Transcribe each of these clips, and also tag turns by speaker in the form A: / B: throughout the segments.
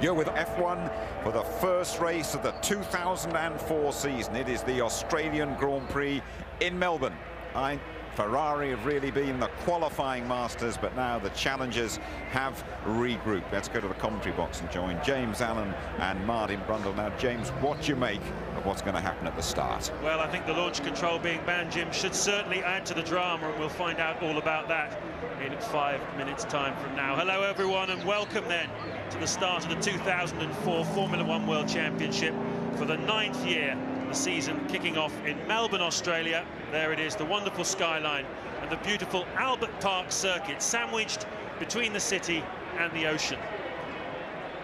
A: You're with F1 for the first race of the 2004 season. It is the Australian Grand Prix in Melbourne. Ferrari have really been the qualifying masters, but now the challengers have regrouped. Let's go to the commentary box and join James Allen and Martin Brundle. Now, James, what do you make of what's going to happen at the start?
B: Well, I think the launch control being banned, Jim, should certainly add to the drama, and we'll find out all about that in 5 minutes' time from now. Hello, everyone, and welcome then to the start of the 2004 Formula One World Championship for the 9th year. The season kicking off in Melbourne, Australia. There it is, the wonderful skyline and the beautiful Albert Park circuit sandwiched between the city and the ocean.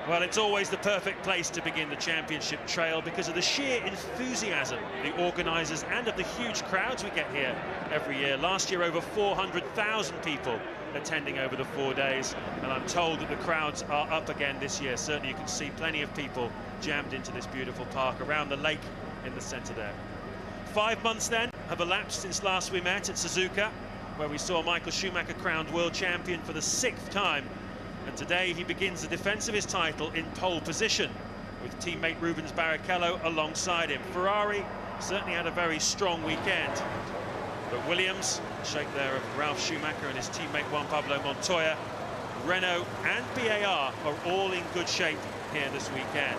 B: Well, it's always the perfect place to begin the championship trail because of the sheer enthusiasm of the organisers and of the huge crowds we get here every year. Last year, over 400,000 people attending over the 4 days, and I'm told that the crowds are up again this year. Certainly you can see plenty of people jammed into this beautiful park around the lake in the centre there. 5 months then have elapsed since last we met at Suzuka, where we saw Michael Schumacher crowned world champion for the 6th time, and today he begins the defence of his title in pole position with teammate Rubens Barrichello alongside him. Ferrari certainly had a very strong weekend, but Williams, shape there of Ralf Schumacher and his teammate Juan Pablo Montoya, Renault and BAR are all in good shape here this weekend.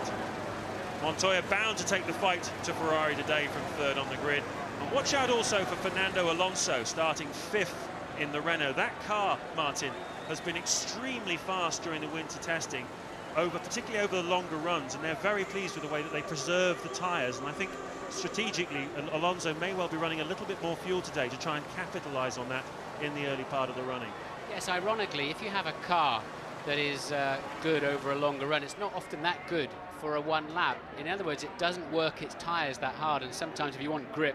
B: Montoya bound to take the fight to Ferrari today from 3rd on the grid. And watch out also for Fernando Alonso starting 5th in the Renault. That car, Martin, has been extremely fast during the winter testing, particularly over the longer runs, and they're very pleased with the way that they preserve the tyres. And I think strategically Alonso may well be running a little bit more fuel today to try and capitalise on that in the early part of the running. Yes,
C: ironically, if you have a car that is good over a longer run, it's not often that good for a one lap. In other words, it doesn't work its tyres that hard, and sometimes if you want grip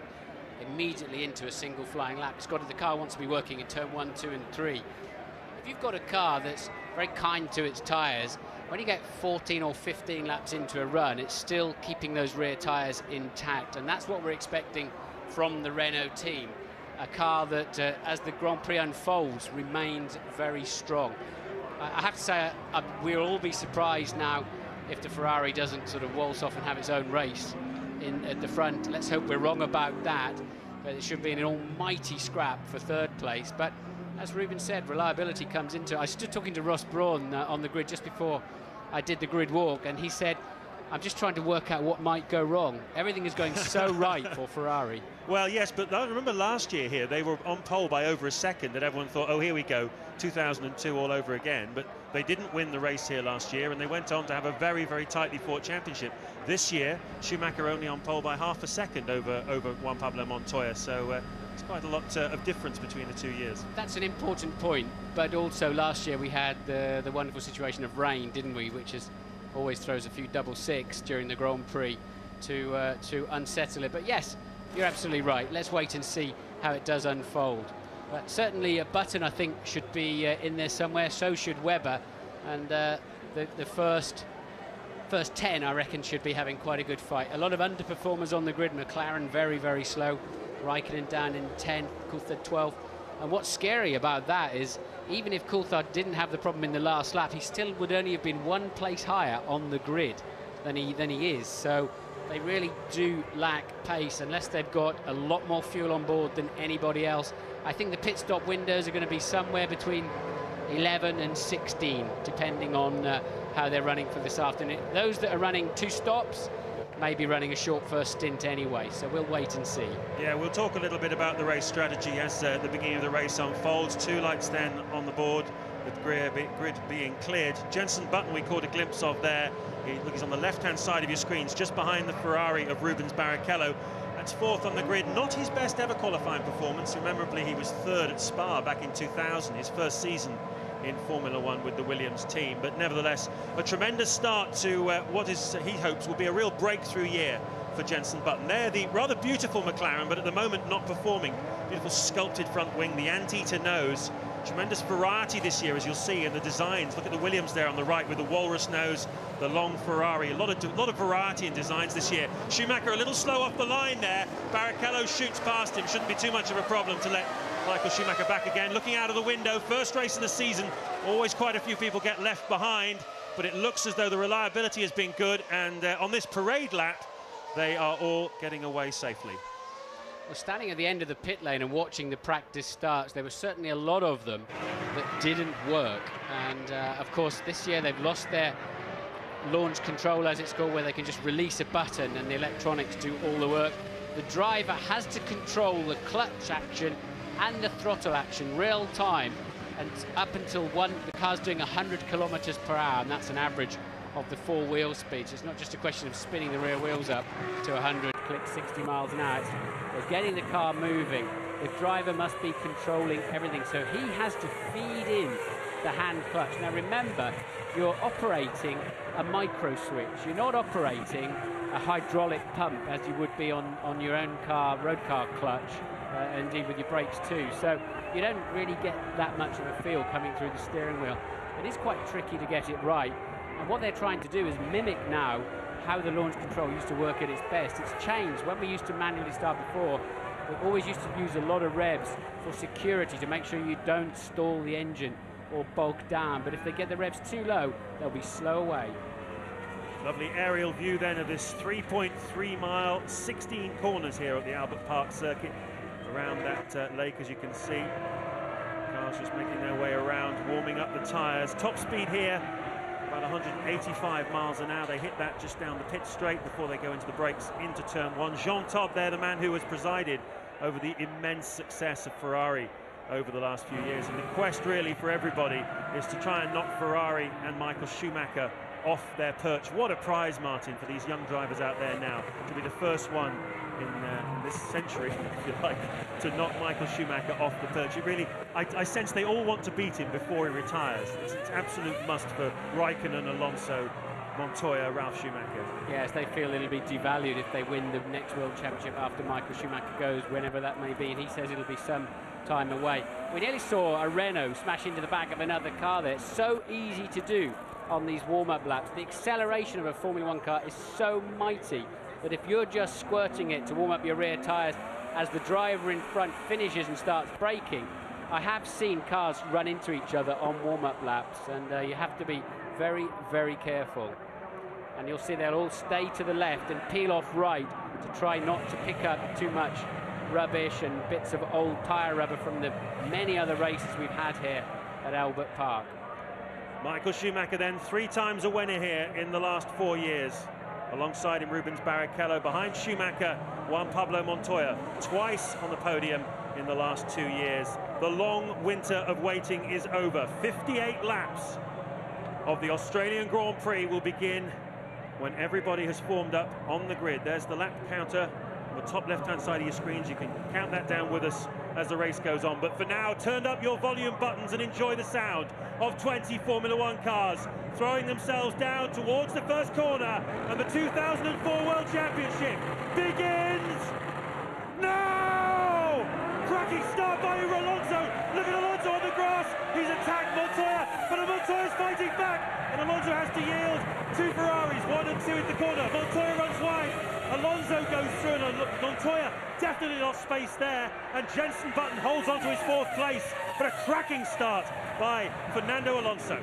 C: immediately into a single flying lap, the car wants to be working in turn 1, 2 and 3. If you've got a car that's very kind to its tyres, when you get 14 or 15 laps into a run, it's still keeping those rear tyres intact, and that's what we're expecting from the Renault team. A car that, as the Grand Prix unfolds, remains very strong. I have to say, we'll all be surprised now if the Ferrari doesn't sort of waltz off and have its own race at the front. Let's hope we're wrong about that. But it should be an almighty scrap for 3rd place. But as Ruben said, reliability comes into it. I stood talking to Ross Brawn on the grid just before I did the grid walk, and he said, I'm just trying to work out what might go wrong. Everything is going so right for Ferrari.
B: Well, yes, but I remember last year here, they were on pole by over a second, that everyone thought, oh, here we go, 2002 all over again. But they didn't win the race here last year, and they went on to have a very, very tightly fought championship. This year, Schumacher only on pole by half a second over Juan Pablo Montoya, so it's quite a lot of difference between the 2 years.
C: That's an important point, but also last year we had the wonderful situation of rain, didn't we, which is always throws a few double six during the Grand Prix to unsettle it. But yes, you're absolutely right. Let's wait and see how it does unfold. But certainly a Button, I think, should be in there somewhere. So should Webber, and the first 10, I reckon, should be having quite a good fight. A lot of underperformers on the grid. McLaren very, very slow. Raikkonen down in 10th, Coulthard 12th. And what's scary about that is, even if Coulthard didn't have the problem in the last lap, he still would only have been 1 place higher on the grid than he is. So they really do lack pace unless they've got a lot more fuel on board than anybody else. I think the pit stop windows are going to be somewhere between 11 and 16, depending on how they're running for this afternoon. Those that are running 2 stops may be running a short first stint anyway, so we'll wait and see.
B: Yeah, we'll talk a little bit about the race strategy as the beginning of the race unfolds. 2 lights then on the board, with grid being cleared. Jenson Button we caught a glimpse of there. He's on the left-hand side of your screens, just behind the Ferrari of Rubens Barrichello. That's 4th on the grid. Not his best ever qualifying performance. Memorably, he was 3rd at Spa back in 2000, his first season in Formula One with the Williams team. But nevertheless, a tremendous start to what he hopes will be a real breakthrough year for Jenson Button. They're the rather beautiful McLaren, but at the moment not performing. Beautiful sculpted front wing, the anteater nose. Tremendous variety this year, as you'll see in the designs. Look at the Williams there on the right with the walrus nose, the long Ferrari. A lot of variety in designs this year. Schumacher a little slow off the line there. Barrichello shoots past him. Shouldn't be too much of a problem to let Michael Schumacher back again. Looking out of the window, first race of the season. Always quite a few people get left behind. but it looks as though the reliability has been good, and on this parade lap, they are all getting away safely.
C: Well, standing at the end of the pit lane and watching the practice starts, there were certainly a lot of them that didn't work. And of course, this year they've lost their launch control, as it's called, where they can just release a button and the electronics do all the work. The driver has to control the clutch action and the throttle action real time, and up until the car's doing 100 kilometers per hour, and that's an average of the four wheel speed. So it's not just a question of spinning the rear wheels up to 100, click 60 miles an hour. They're getting the car moving. The driver must be controlling everything, so he has to feed in the hand clutch. Now remember, you're operating a micro switch. You're not operating a hydraulic pump as you would be on your own car, road car clutch, indeed with your brakes too. So you don't really get that much of a feel coming through the steering wheel. It is quite tricky to get it right. And what they're trying to do is mimic now how the launch control used to work at its best. It's changed. When we used to manually start before, we always used to use a lot of revs for security to make sure you don't stall the engine or bog down. But if they get the revs too low, they'll be slow away.
B: Lovely aerial view then of this 3.3 mile, 16 corners here at the Albert Park circuit. Around that lake, as you can see, cars just making their way around, warming up the tyres. Top speed here, about 185 miles an hour. They hit that just down the pit straight before they go into the brakes into turn one. Jean Todt there, the man who has presided over the immense success of Ferrari over the last few years. And the quest really for everybody is to try and knock Ferrari and Michael Schumacher off their perch. What a prize, Martin, for these young drivers out there now, to be the first one in this century, if you like, to knock Michael Schumacher off the perch. It really, I sense they all want to beat him before he retires. It's an absolute must for Raikkonen, Alonso, Montoya, Ralf Schumacher.
C: Yes, they feel it'll be devalued if they win the next World Championship after Michael Schumacher goes, whenever that may be, and he says it'll be some time away. We nearly saw a Renault smash into the back of another car there. It's so easy to do on these warm-up laps. The acceleration of a Formula One car is so mighty that if you're just squirting it to warm up your rear tyres as the driver in front finishes and starts braking, I have seen cars run into each other on warm-up laps, and you have to be very, very careful. And you'll see they'll all stay to the left and peel off right to try not to pick up too much rubbish and bits of old tyre rubber from the many other races we've had here at Albert Park.
B: Michael Schumacher then 3 times a winner here in the last 4 years. Alongside him, Rubens Barrichello. Behind Schumacher, Juan Pablo Montoya, twice on the podium in the last 2 years. The long winter of waiting is over. 58 laps of the Australian Grand Prix will begin when everybody has formed up on the grid. There's the lap counter on the top left-hand side of your screens. You can count that down with us as the race goes on. But for now, turn up your volume buttons and enjoy the sound of 20 Formula One cars throwing themselves down towards the first corner, and the 2004 World Championship begins now! Cracking start by Alonso. Look at Alonso on the grass. He's attacked Montoya, but Montoya's fighting back, and Alonso has to yield. 2 Ferraris, 1 and 2 in the corner. Montoya runs wide. Alonso goes through, and Montoya definitely lost space there, and Jenson Button holds on to his 4th place. But a cracking start by Fernando Alonso.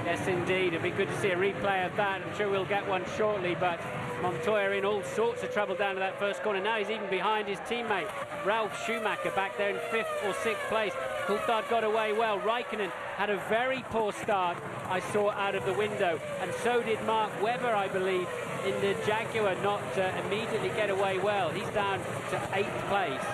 C: Yes, indeed. It'd be good to see a replay of that. I'm sure we'll get one shortly, but Montoya in all sorts of trouble down to that first corner. Now he's even behind his teammate, Ralf Schumacher, back there in 5th or 6th place. Coulthard got away well. Raikkonen had a very poor start, I saw out of the window, and so did Mark Webber, I believe, in the Jaguar, not immediately get away well. He's down to 8th place.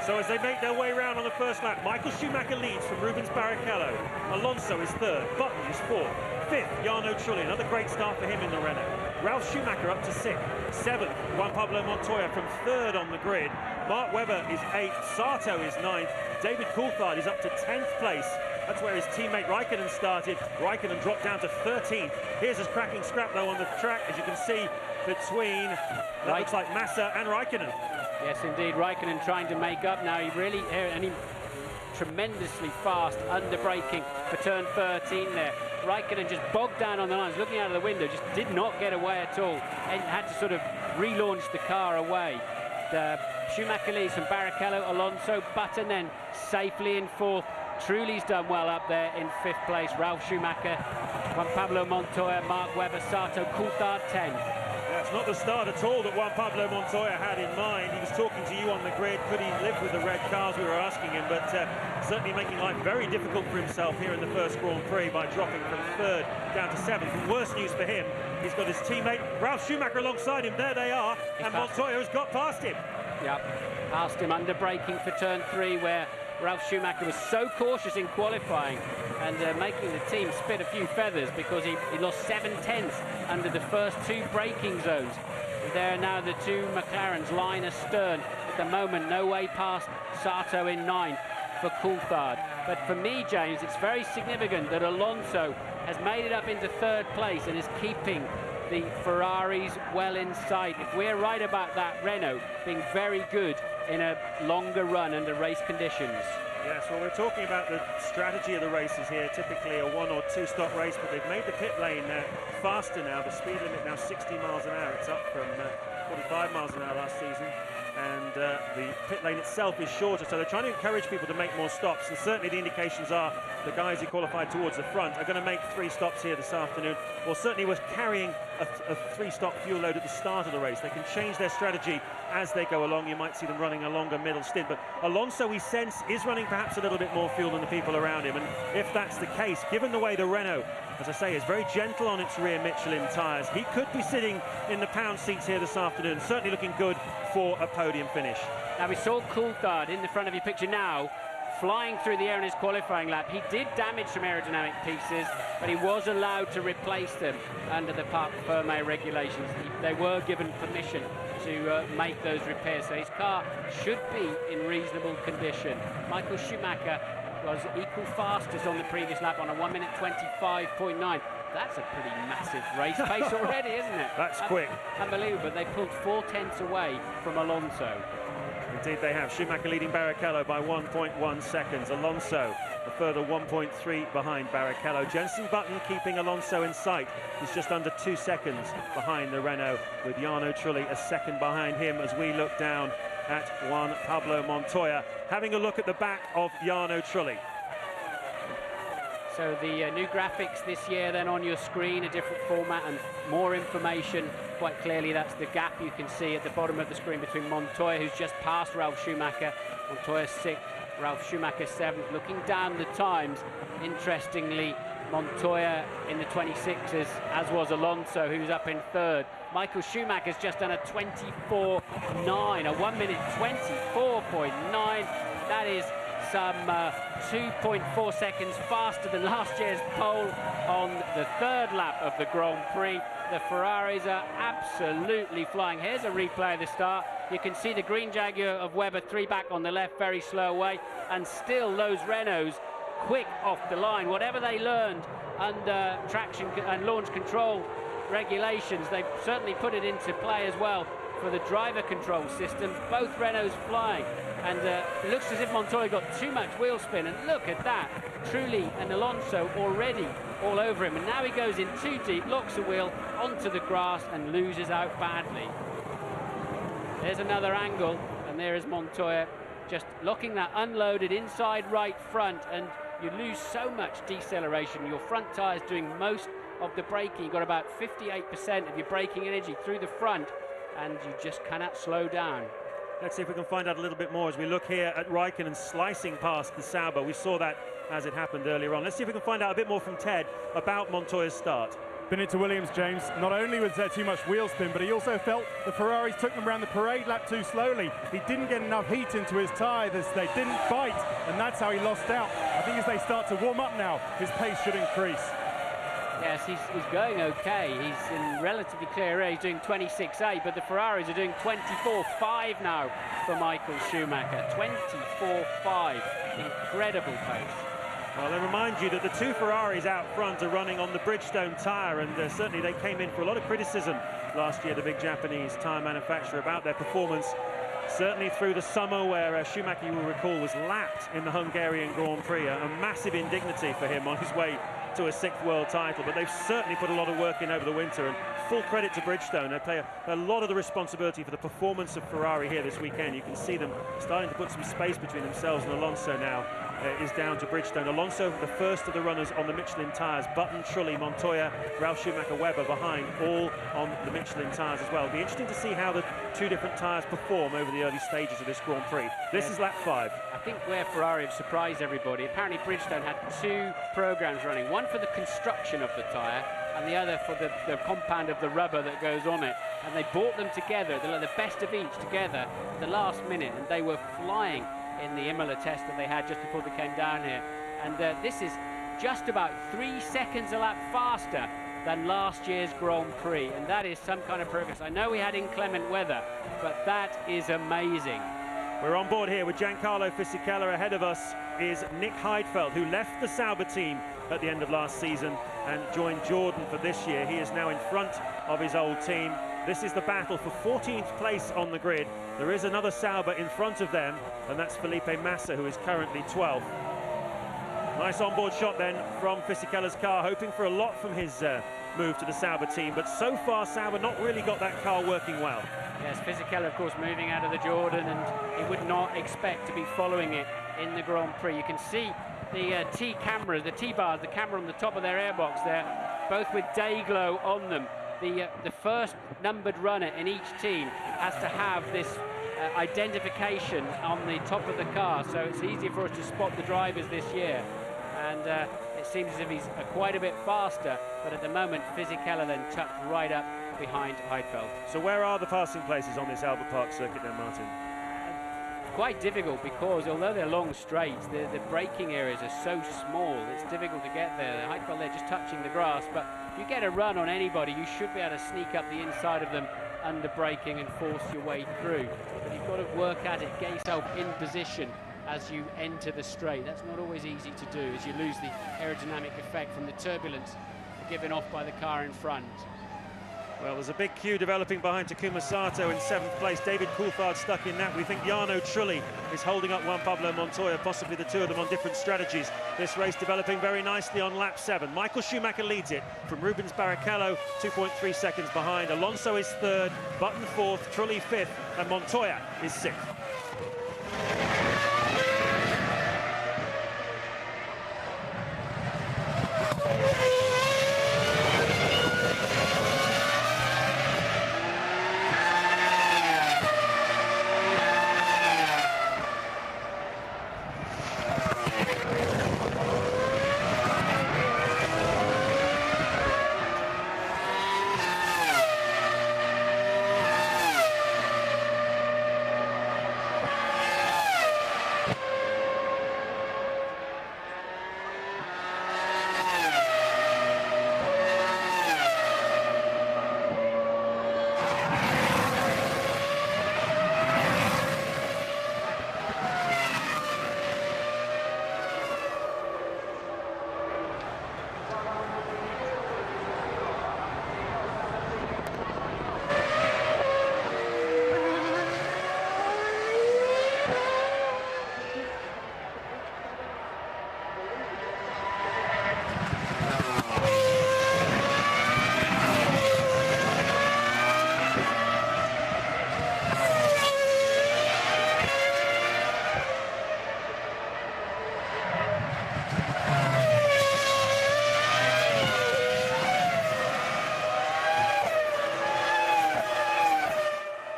B: So as they make their way round on the first lap, Michael Schumacher leads from Rubens Barrichello. Alonso is 3rd, Button is 4th, 5th, Jarno Trulli. Another great start for him in the Renault. Ralf Schumacher up to 6th, 7th, Juan Pablo Montoya from 3rd on the grid. Mark Webber is 8th, Sato is 9th, David Coulthard is up to 10th place. That's where his teammate Raikkonen started. Raikkonen dropped down to 13th. Here's his cracking scrap though on the track, as you can see, between, that looks like Massa and Raikkonen.
C: Yes, indeed. Raikkonen trying to make up now. He really, and he tremendously fast under braking for turn 13 there. Raikkonen just bogged down on the lines, looking out of the window, just did not get away at all, and had to sort of relaunch the car away. Schumacher leads from Barrichello, Alonso, Button then safely in 4th. Trulli's done well up there in 5th place. Ralf Schumacher Juan Pablo Montoya, Mark Webber, Sato, Coulthard 10.
B: Yeah, it's not the start at all that Juan Pablo Montoya had in mind. He was talking to you on the grid. Could he live with the red cars? We were asking him, but certainly making life very difficult for himself here in the first Grand Prix by dropping from 3rd down to 7th. And worse news for him, he's got his teammate Ralf Schumacher alongside him. There they are, and Montoya has got past him.
C: Yep, past him under braking for turn 3, where Ralf Schumacher was so cautious in qualifying and making the team spit a few feathers because he lost 7/10 under the first 2 braking zones. And there are now the 2 McLarens, line astern. At the moment, no way past Sato in 9th for Coulthard. But for me, James, it's very significant that Alonso has made it up into 3rd place and is keeping the Ferraris well in sight. If we're right about that, Renault being very good in a longer run under race conditions.
B: Yes, well, we're talking about the strategy of the races here, typically a 1 or 2 stop race, but they've made the pit lane faster now. The speed limit now 60 miles an hour. It's up from 45 miles an hour last season. And the pit lane itself is shorter, so they're trying to encourage people to make more stops, and certainly the indications are the guys who qualified towards the front are going to make 3 stops here this afternoon, or certainly was carrying a 3-stop fuel load at the start of the race. They can change their strategy as they go along. You might see them running a longer middle stint, but Alonso, we sense, is running perhaps a little bit more fuel than the people around him, and if that's the case, given the way the Renault, as I say, is very gentle on its rear Michelin tyres, he could be sitting in the pound seats here this afternoon, certainly looking good for a podium finish.
C: Now, we saw Coulthard in the front of your picture now, flying through the air in his qualifying lap. He did damage some aerodynamic pieces, but he was allowed to replace them under the Parc Fermé regulations. They were given permission to make those repairs, so his car should be in reasonable condition. Michael Schumacher was equal fastest on the previous lap on a 1 minute 25.9. That's a pretty massive race pace already, isn't it?
B: That's quick.
C: Unbelievable. They pulled 4/10 away from Alonso.
B: Indeed they have. Schumacher leading Barrichello by 1.1 seconds. Alonso a further 1.3 behind Barrichello. Jenson Button keeping Alonso in sight. He's just under 2 seconds behind the Renault, with Jarno Trulli a second behind him as we look down at Juan Pablo Montoya, having a look at the back of Jarno Trulli.
C: So the new graphics this year then on your screen, a different format and more information. Quite clearly that's the gap you can see at the bottom of the screen between Montoya, who's just passed Ralf Schumacher. Montoya 6th, Ralf Schumacher 7th. Looking down the times, interestingly, Montoya in the 26s, as was Alonso, who's up in 3rd. Michael Schumacher's just done a 24.9, a 1 minute 24.9. That is some 2.4 seconds faster than last year's pole on the 3rd lap of the Grand Prix. The Ferraris are absolutely flying. Here's a replay of the start. You can see the green Jaguar of Webber 3 back on the left, very slow away, and still those Renaults quick off the line. Whatever they learned under traction and launch control regulations, they've certainly put it into play as well for the driver control system. Both Renaults flying, and it looks as if Montoya got too much wheel spin, and look at that. Trulli and Alonso already all over him, and now he goes in too deep, locks the wheel onto the grass and loses out badly. There's another angle, and there is Montoya just locking that unloaded inside right front, and you lose so much deceleration. Your front tyres doing most of the braking. You've got about 58% of your braking energy through the front, and you just cannot slow down.
B: Let's see if we can find out a little bit more as we look here at Raikkonen slicing past the Sauber. We saw that as it happened earlier on. Let's see if we can find out a bit more from Ted about Montoya's start.
D: Been to Williams, James. Not only was there too much wheel spin, but he also felt the Ferraris took them around the parade lap too slowly. He didn't get enough heat into his tyres. They didn't bite, and that's how he lost out. I think as they start to warm up now, his pace should increase.
C: Yes, he's going okay. He's in relatively clear air. He's doing 26.8, but the Ferraris are doing 24.5 now for Michael Schumacher. 24.5, incredible pace.
B: Well, I remind you that the 2 Ferraris out front are running on the Bridgestone tyre, and certainly they came in for a lot of criticism last year, the big Japanese tyre manufacturer, about their performance. Certainly through the summer, where Schumacher, you will recall, was lapped in the Hungarian Grand Prix, a massive indignity for him on his way to a 6th world title. But they've certainly put a lot of work in over the winter, and full credit to Bridgestone. They play a lot of the responsibility for the performance of Ferrari here this weekend. You can see them starting to put some space between themselves, and Alonso now is down to Bridgestone. Alonso, the first of the runners on the Michelin tyres. Button, Trulli, Montoya, Ralf Schumacher, Webber behind, all on the Michelin tyres as well. It'll be interesting to see how the two different tyres perform over the early stages of this Grand Prix. This is lap 5.
C: I think where Ferrari have surprised everybody, apparently Bridgestone had 2 programs running, one for the construction of the tyre and the other for the compound of the rubber that goes on it, and they brought them together, the best of each together at the last minute, and they were flying in the Imola test that they had just before they came down here. And this is just about 3 seconds a lap faster than last year's Grand Prix, and that is some kind of progress. I know we had inclement weather, but that is amazing.
B: We're on board here with Giancarlo Fisichella. Ahead of us is Nick Heidfeld, who left the Sauber team at the end of last season and joined Jordan for this year. He is now in front of his old team. This is the battle for 14th place on the grid. There is another Sauber in front of them, and that's Felipe Massa, who is currently 12th. Nice onboard shot then from Fisichella's car, hoping for a lot from his move to the Sauber team, but so far Sauber not really got that car working well.
C: Yes, Fisichella, of course, moving out of the Jordan, and he would not expect to be following it in the Grand Prix. You can see the T-cameras, the T-bars, the camera on the top of their airbox there, both with day glow on them. The first numbered runner in each team has to have this identification on the top of the car, so it's easier for us to spot the drivers this year. And it seems as if he's quite a bit faster, but at the moment Fisichella then tucked right up behind Heidfeld.
B: So where are the passing places on this Albert Park circuit then, Martin?
C: Quite difficult, because although they're long straights, the braking areas are so small, it's difficult to get there. Heidfeld, they're just touching the grass, but if you get a run on anybody, you should be able to sneak up the inside of them under braking and force your way through. But you've got to work at it, get yourself in position as you enter the straight. That's not always easy to do, as you lose the aerodynamic effect from the turbulence given off by the car in front.
B: Well, there's a big queue developing behind Takuma Sato in 7th place. David Coulthard stuck in that. We think Jarno Trulli is holding up Juan Pablo Montoya, possibly the two of them on different strategies. This race developing very nicely on lap 7. Michael Schumacher leads it from Rubens Barrichello, 2.3 seconds behind. Alonso is 3rd, Button 4th, Trulli 5th, and Montoya is 6th.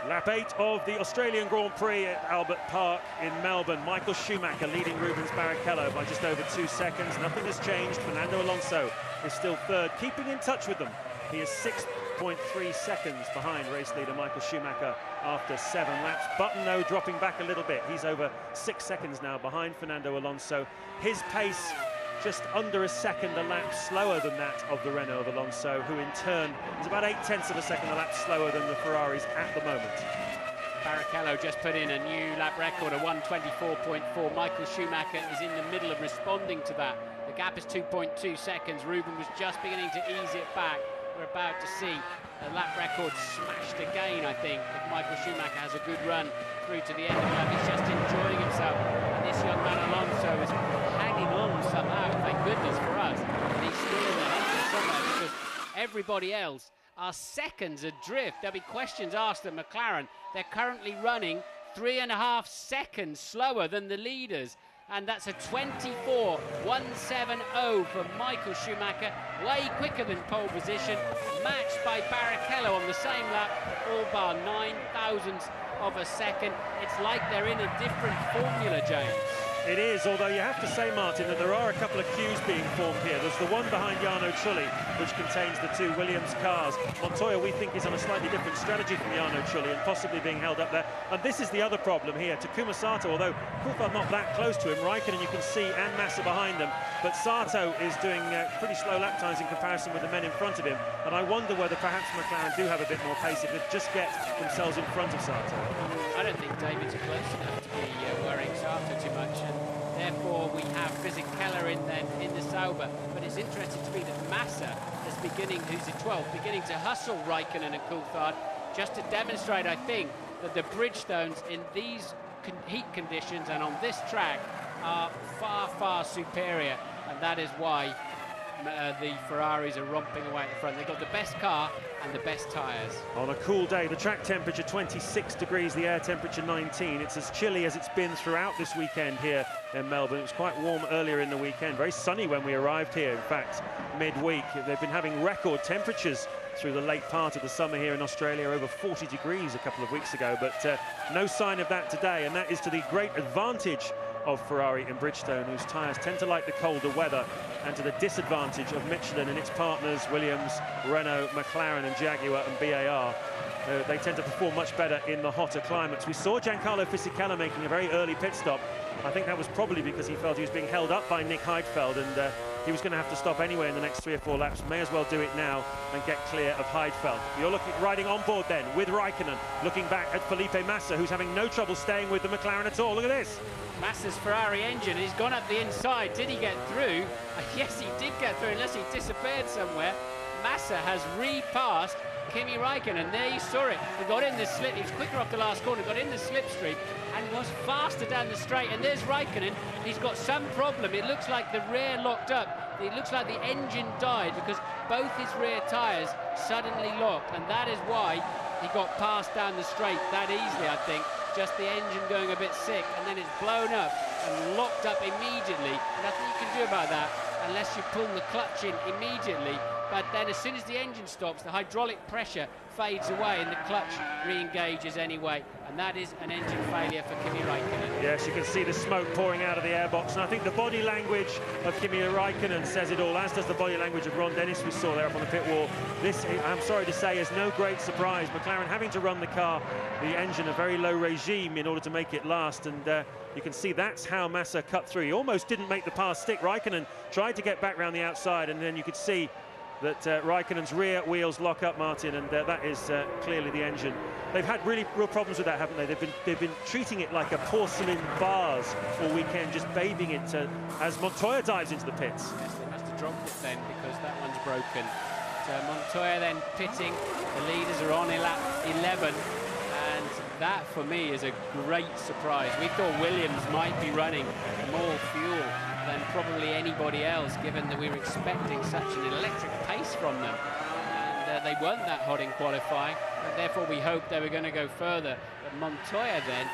B: Lap 8 of the Australian Grand Prix at Albert Park in Melbourne. Michael Schumacher leading Rubens Barrichello by just over 2 seconds. Nothing has changed. Fernando Alonso is still 3rd, keeping in touch with them. He is 6.3 seconds behind race leader Michael Schumacher after 7 laps. Button, though, dropping back a little bit. He's over 6 seconds now behind Fernando Alonso. His pace just under a second a lap slower than that of the Renault of Alonso, who in turn is about 0.8 of a second a lap slower than the Ferraris at the moment.
C: Barrichello just put in a new lap record of 1:24.4. Michael Schumacher is in the middle of responding to that. The gap is 2.2 seconds. Ruben was just beginning to ease it back. We're about to see a lap record smashed again, I think, if Michael Schumacher has a good run through to the end of the lap. He's just enjoying himself. And this young man Alonso is hanging on somehow, thank goodness for us. And he's still in the hunt somewhere, because everybody else are seconds adrift. There'll be questions asked of McLaren. They're currently running 3.5 seconds slower than the leaders. And that's a 24.170 for Michael Schumacher, way quicker than pole position, matched by Barrichello on the same lap, all bar 9,000ths of a second. It's like they're in a different formula, James.
B: It is, although you have to say, Martin, that there are a couple of queues being formed here. There's the one behind Jarno Trulli, which contains the two Williams cars. Montoya, we think, is on a slightly different strategy from Jarno Trulli and possibly being held up there. And this is the other problem here. Takuma Sato, although Coulthard not that close to him, Raikkonen you can see, and Massa behind them. But Sato is doing pretty slow lap times in comparison with the men in front of him. And I wonder whether perhaps McLaren do have a bit more pace if they just get themselves in front of Sato.
C: I don't think David's close enough to be worrying Sato too much. Therefore, we have Fisichella in the Sauber. But it's interesting to me that Massa is beginning, who's in 12th, beginning to hustle Raikkonen and Coulthard, just to demonstrate, I think, that the Bridgestones in these heat conditions and on this track are far, far superior. And that is why the Ferraris are romping away at the front. They've got the best car and the best tyres. On
B: a cool day, the track temperature 26 degrees, the air temperature 19. It's as chilly as it's been throughout this weekend here in Melbourne. It was quite warm earlier in the weekend, very sunny when we arrived here, in fact, midweek. They've been having record temperatures through the late part of the summer here in Australia, over 40 degrees a couple of weeks ago, but no sign of that today, and that is to the great advantage of Ferrari and Bridgestone, whose tyres tend to like the colder weather, and to the disadvantage of Michelin and its partners, Williams, Renault, McLaren and Jaguar and BAR. They tend to perform much better in the hotter climates. We saw Giancarlo Fisichella making a very early pit stop. I think that was probably because he felt he was being held up by Nick Heidfeld, and he was going to have to stop anyway in the next 3 or 4 laps. May as well do it now and get clear of Heidfeld. You're riding on board then with Raikkonen, looking back at Felipe Massa, who's having no trouble staying with the McLaren at all. Look at this.
C: Massa's Ferrari engine, he's gone up the inside. Did he get through? Yes, he did get through, unless he disappeared somewhere. Massa has repassed Kimi Raikkonen. There you saw it. He got in the slip. He was quicker off the last corner, got in the slipstream and was faster down the straight. And there's Raikkonen. He's got some problem. It looks like the rear locked up. It looks like the engine died because both his rear tyres suddenly locked. And that is why he got passed down the straight that easily, I think. Just the engine going a bit sick, and then it's blown up and locked up immediately. Nothing you can do about that unless you pull the clutch in immediately. But then as soon as the engine stops, the hydraulic pressure fades away and the clutch re-engages anyway. And that is an engine failure for Kimi Raikkonen.
B: Yes, you can see the smoke pouring out of the airbox. And I think the body language of Kimi Raikkonen says it all, as does the body language of Ron Dennis we saw there up on the pit wall. This, I'm sorry to say, is no great surprise. McLaren having to run the car, the engine, a very low regime in order to make it last. And you can see that's how Massa cut through. He almost didn't make the pass stick. Raikkonen tried to get back round the outside, and then you could see that Raikkonen's rear wheels lock up, Martin, and that is clearly the engine. They've had real problems with that, haven't they? They've been treating it like a porcelain vase all weekend, just bathing it as Montoya dives into the pits.
C: Yes, they must have dropped it then because that one's broken. So Montoya then pitting. The leaders are on lap 11, and that for me is a great surprise. We thought Williams might be running more fuel than probably anybody else, given that we were expecting such an electric pace from them. And they weren't that hot in qualifying, and therefore we hoped they were going to go further. But Montoya then,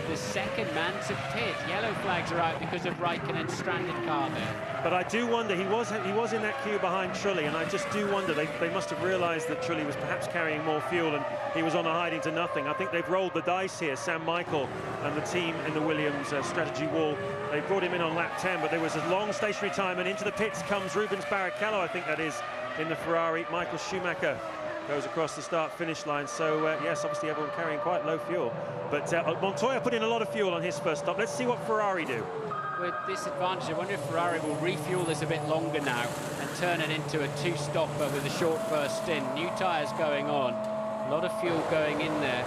C: the second man to pit. Yellow flags are out because of Raikkonen's stranded car there.
B: But I do wonder, he was in that queue behind Trulli, and I just do wonder, they must have realised that Trulli was perhaps carrying more fuel and he was on a hiding to nothing. I think they've rolled the dice here, Sam Michael and the team in the Williams strategy wall. They brought him in on lap 10, but there was a long stationary time, and into the pits comes Rubens Barrichello, I think that is, in the Ferrari. Michael Schumacher goes across the start-finish line. So, yes, obviously everyone carrying quite low fuel. But Montoya put in a lot of fuel on his first stop. Let's see what Ferrari do.
C: With this advantage, I wonder if Ferrari will refuel this a bit longer now and turn it into a two-stopper with a short first stint. New tyres going on. A lot of fuel going in there.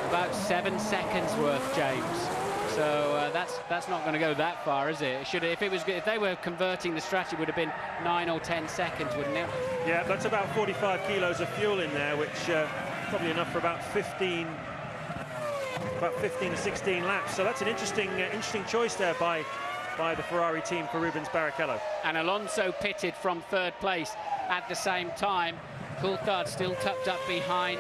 C: About 7 seconds worth, James. So that's not going to go that far, is it? If they were converting the strategy, it would have been 9 or 10 seconds, wouldn't it?
B: Yeah, that's about 45 kilos of fuel in there, which probably enough for about 15 to 16 laps. So that's an interesting choice there by the Ferrari team for Rubens Barrichello.
C: And Alonso pitted from third place at the same time. Coulthard still tucked up behind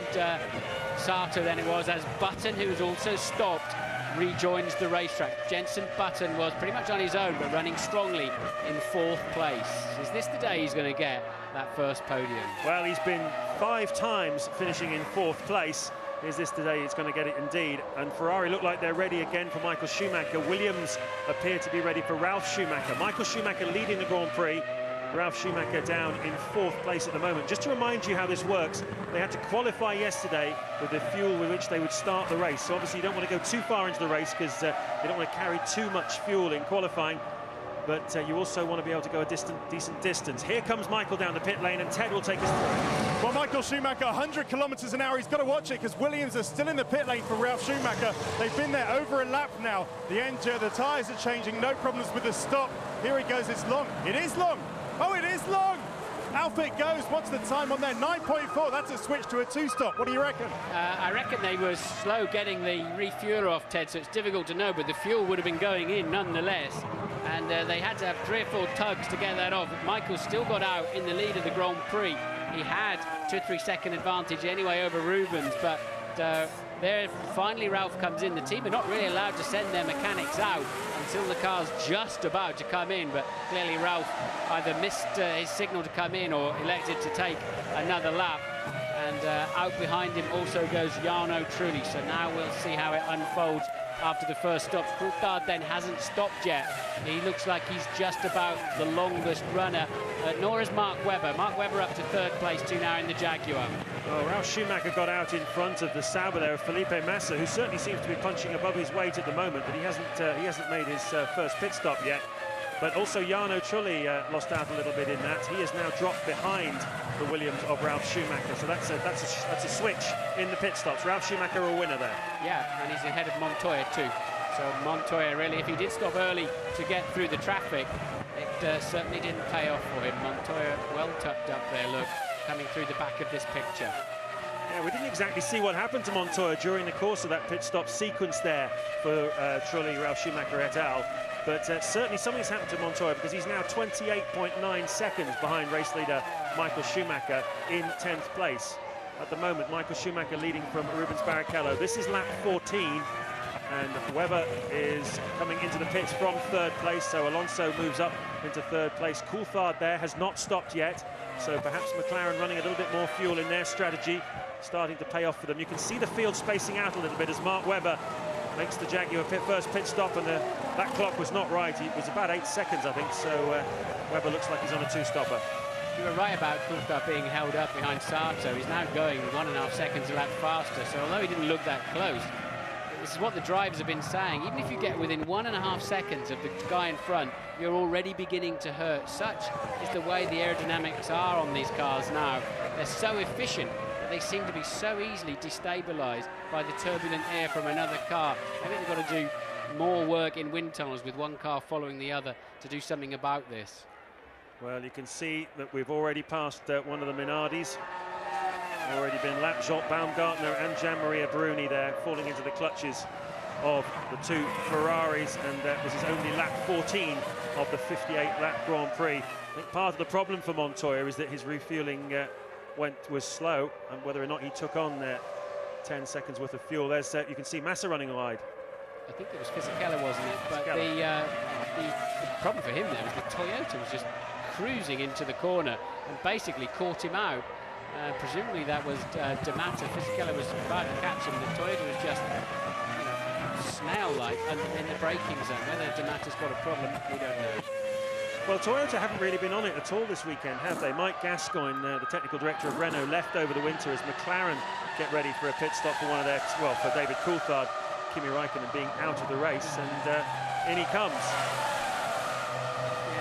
C: Sato than it was, as Button, who was also stopped, rejoins the racetrack. Jenson Button was pretty much on his own, but running strongly in 4th place. Is this the day he's going to get that first podium?
B: Well, he's been 5 times finishing in 4th place. Is this the day he's going to get it indeed? And Ferrari look like they're ready again for Michael Schumacher. Williams appear to be ready for Ralf Schumacher. Michael Schumacher leading the Grand Prix. Ralf Schumacher down in 4th place at the moment. Just to remind you how this works, they had to qualify yesterday with the fuel with which they would start the race. So obviously you don't want to go too far into the race because you don't want to carry too much fuel in qualifying. But you also want to be able to go a decent distance. Here comes Michael down the pit lane, and Ted will take us through.
D: Well, Michael Schumacher, 100 kilometres an hour. He's got to watch it because Williams are still in the pit lane for Ralf Schumacher. They've been there over a lap now. The tyres are changing, no problems with the stop. Here he goes, it's long. It is long. Oh, it is long. Out it goes. What's the time on there? 9.4. That's a switch to a 2-stop. What do you reckon?
C: I reckon they were slow getting the refueler off, Ted, so it's difficult to know, but the fuel would have been going in nonetheless. And they had to have 3 or 4 tugs to get that off. Michael still got out in the lead of the Grand Prix. He had 2 or 3 second advantage anyway over Rubens, but there finally Ralf comes in. The team are not really allowed to send their mechanics out until the car's just about to come in, but clearly Ralf either missed his signal to come in or elected to take another lap. And out behind him also goes Jarno Trulli. So now we'll see how it unfolds after the first stop. Coulthard then hasn't stopped yet. He looks like he's just about the longest runner. Nor is Mark Webber. Mark Webber up to 3rd place too now in the Jaguar.
B: Well, Ralf Schumacher got out in front of the Sauber there of Felipe Massa, who certainly seems to be punching above his weight at the moment, but he hasn't made his first pit stop yet. But also Jarno Trulli lost out a little bit in that. He has now dropped behind the Williams of Ralf Schumacher. So that's a switch in the pit stops. Ralf Schumacher a winner there.
C: Yeah, and he's ahead of Montoya too. So Montoya really, if he did stop early to get through the traffic, it certainly didn't pay off for him. Montoya well tucked up there, look, coming through the back of this picture.
B: Yeah, we didn't exactly see what happened to Montoya during the course of that pit stop sequence there for Trulli, Ralf Schumacher et al. But certainly something's happened to Montoya because he's now 28.9 seconds behind race leader Michael Schumacher in 10th place. At the moment, Michael Schumacher leading from Rubens Barrichello. This is lap 14, and Webber is coming into the pits from 3rd place, so Alonso moves up into 3rd place. Coulthard there has not stopped yet, so perhaps McLaren running a little bit more fuel in their strategy, starting to pay off for them. You can see the field spacing out a little bit as Mark Webber makes the Jaguar first pit stop, and that clock was not right. It was about 8 seconds, I think, so Webber looks like he's on a 2-stopper.
C: You were right about Coulthard being held up behind Sato. He's now going 1.5 seconds a lap faster, so although he didn't look that close, this is what the drivers have been saying. Even if you get within 1.5 seconds of the guy in front, you're already beginning to hurt. Such is the way the aerodynamics are on these cars now. They're so efficient that they seem to be so easily destabilized by the turbulent air from another car. Maybe they've got to do more work in wind tunnels with one car following the other to do something about this.
B: Well, you can see that we've already passed one of the Minardis. Already been lapped. Jolt Baumgartner and Gianmaria Bruni there, falling into the clutches of the 2 Ferraris, and this is only lap 14 of the 58-lap Grand Prix. I think part of the problem for Montoya is that his refueling was slow, and whether or not he took on 10 seconds worth of fuel. There's you can see Massa running wide.
C: I think it was Fisichella, wasn't it? But the problem for him there was the Toyota was just cruising into the corner and basically caught him out. Presumably that was D'Amato. Fisichella was about to catch him. The Toyota was just snail-like in the braking zone. Whether D'Amato's got a problem, we don't know.
B: Well, Toyota haven't really been on it at all this weekend, have they? Mike Gascoigne, the technical director of Renault, left over the winter as McLaren get ready for a pit stop for one of their, well, for David Coulthard, Kimi Raikkonen being out of the race, and in he comes.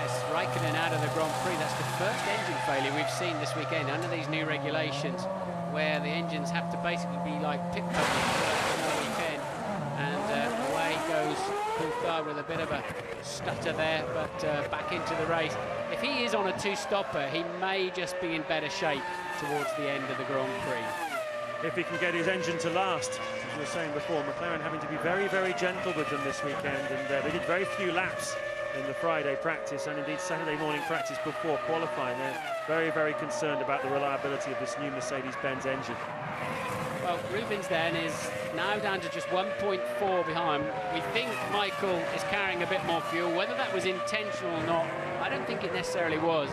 C: Yes, Raikkonen out of the Grand Prix. That's the first engine failure we've seen this weekend under these new regulations, where the engines have to basically be like pit puppets for the weekend. And away goes Coulthard with a bit of a stutter there, but back into the race. If he is on a 2-stopper, he may just be in better shape towards the end of the Grand Prix.
B: If he can get his engine to last, as we were saying before, McLaren having to be very, very gentle with them this weekend, and they did very few laps in the Friday practice and indeed Saturday morning practice before qualifying. They're very, very concerned about the reliability of this new Mercedes-Benz engine.
C: Well, Rubens then is now down to just 1.4 behind. We think Michael is carrying a bit more fuel. Whether that was intentional or not, I don't think it necessarily was.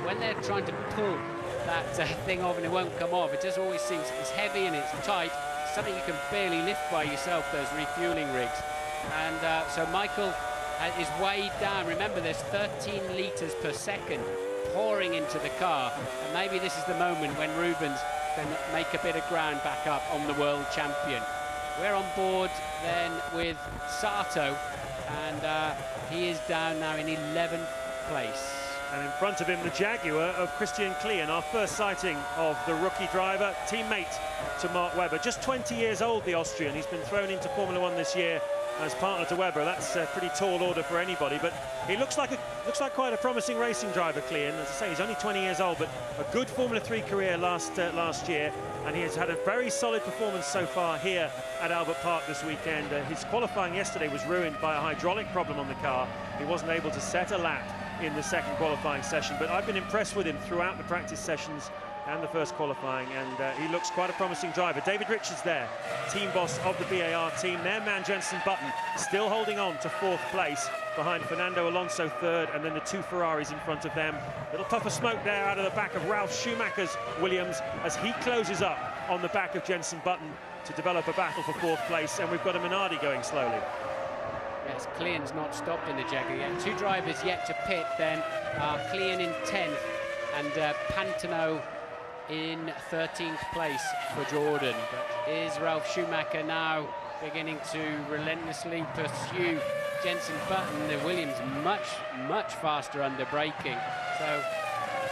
C: When they're trying to pull that thing off and it won't come off, it just always seems it's heavy and it's tight. Something you can barely lift by yourself, those refueling rigs. And so Michael is weighed down. Remember, there's 13 litres per second pouring into the car. And maybe this is the moment when Rubens can make a bit of ground back up on the world champion. We're on board then with Sato, and he is down now in 11th place.
B: And in front of him, the Jaguar of Christian Klein, our first sighting of the rookie driver, teammate to Mark Webber. Just 20 years old, the Austrian. He's been thrown into Formula One this year as partner to Webber. That's a pretty tall order for anybody, but he looks like quite a promising racing driver, Klein. As I say, he's only 20 years old, but a good Formula 3 career last year, and he has had a very solid performance so far here at Albert Park this weekend. His qualifying yesterday was ruined by a hydraulic problem on the car. He wasn't able to set a lap in the second qualifying session, but I've been impressed with him throughout the practice sessions and the first qualifying, and he looks quite a promising driver. David Richards there, team boss of the BAR team. Their man Jenson Button still holding on to 4th place behind Fernando Alonso 3rd, and then the 2 Ferraris in front of them. Little puff of smoke there out of the back of Ralf Schumacher's Williams as he closes up on the back of Jenson Button to develop a battle for 4th place, and we've got a Minardi going slowly.
C: Yes, Klein's not stopped in the Jaguar yet. 2 drivers yet to pit then. Klein in 10th and Pantano in 13th place for Jordan. But is Ralf Schumacher now beginning to relentlessly pursue Jenson Button? The Williams much faster under braking. So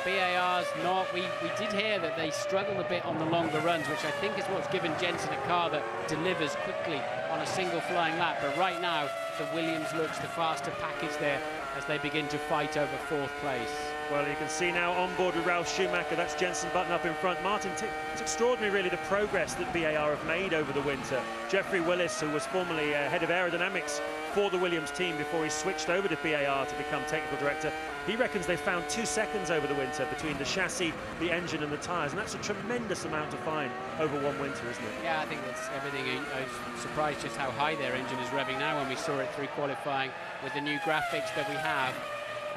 C: BAR's not. We did hear that they struggled a bit on the longer runs, which I think is what's given Jenson a car that delivers quickly on a single flying lap. But right now, the Williams looks the faster package there as they begin to fight over 4th place.
B: Well, you can see now on board with Ralf Schumacher, that's Jenson Button up in front. Martin, it's extraordinary really the progress that BAR have made over the winter. Jeffrey Willis, who was formerly head of aerodynamics for the Williams team before he switched over to BAR to become technical director, he reckons they found 2 seconds over the winter between the chassis, the engine and the tyres, and that's a tremendous amount to find over one winter, isn't it?
C: Yeah, I think that's everything. I was surprised just how high their engine is revving now when we saw it through qualifying with the new graphics that we have.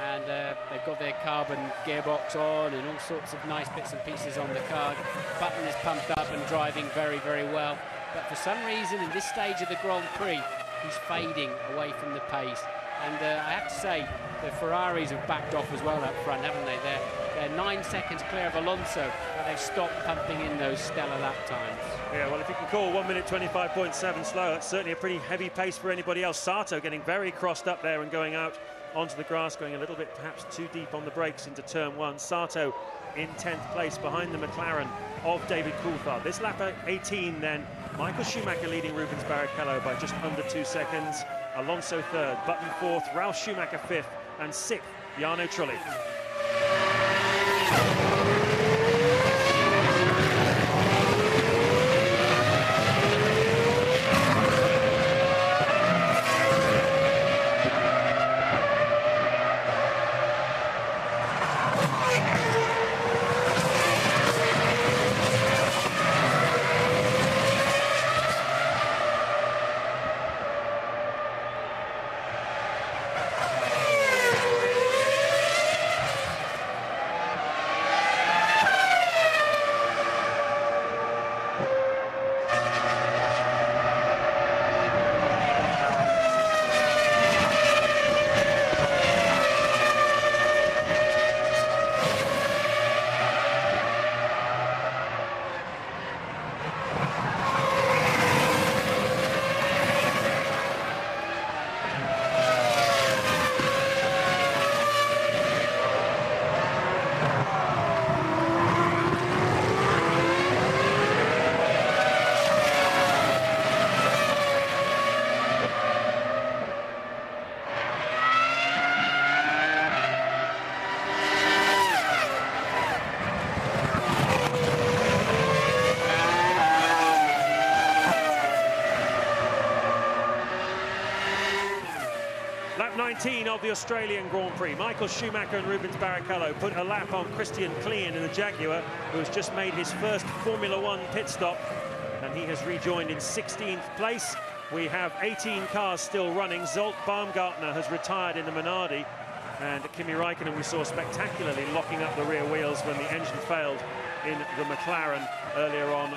C: And they've got their carbon gearbox on and all sorts of nice bits and pieces on the car. Button is pumped up and driving very, very well. But for some reason, in this stage of the Grand Prix, he's fading away from the pace. And I have to say, the Ferraris have backed off as well up front, haven't they? They're 9 seconds clear of Alonso, but they've stopped pumping in those stellar lap times.
B: Yeah, well, if you can call 1 minute 25.7 slow, that's certainly a pretty heavy pace for anybody else. Sato getting very crossed up there and going out onto the grass, going a little bit perhaps too deep on the brakes into turn 1. Sato in 10th place behind the McLaren of David Coulthard. This lap 18 then, Michael Schumacher leading Rubens Barrichello by just under 2 seconds. Alonso 3rd, Button 4th, Ralf Schumacher 5th, and 6th, Jarno Trulli. Lap 19 of the Australian Grand Prix. Michael Schumacher and Rubens Barrichello put a lap on Christian Klien in the Jaguar, who has just made his first Formula One pit stop, and he has rejoined in 16th place. We have 18 cars still running. Zolt Baumgartner has retired in the Minardi, and Kimi Raikkonen we saw spectacularly locking up the rear wheels when the engine failed in the McLaren earlier on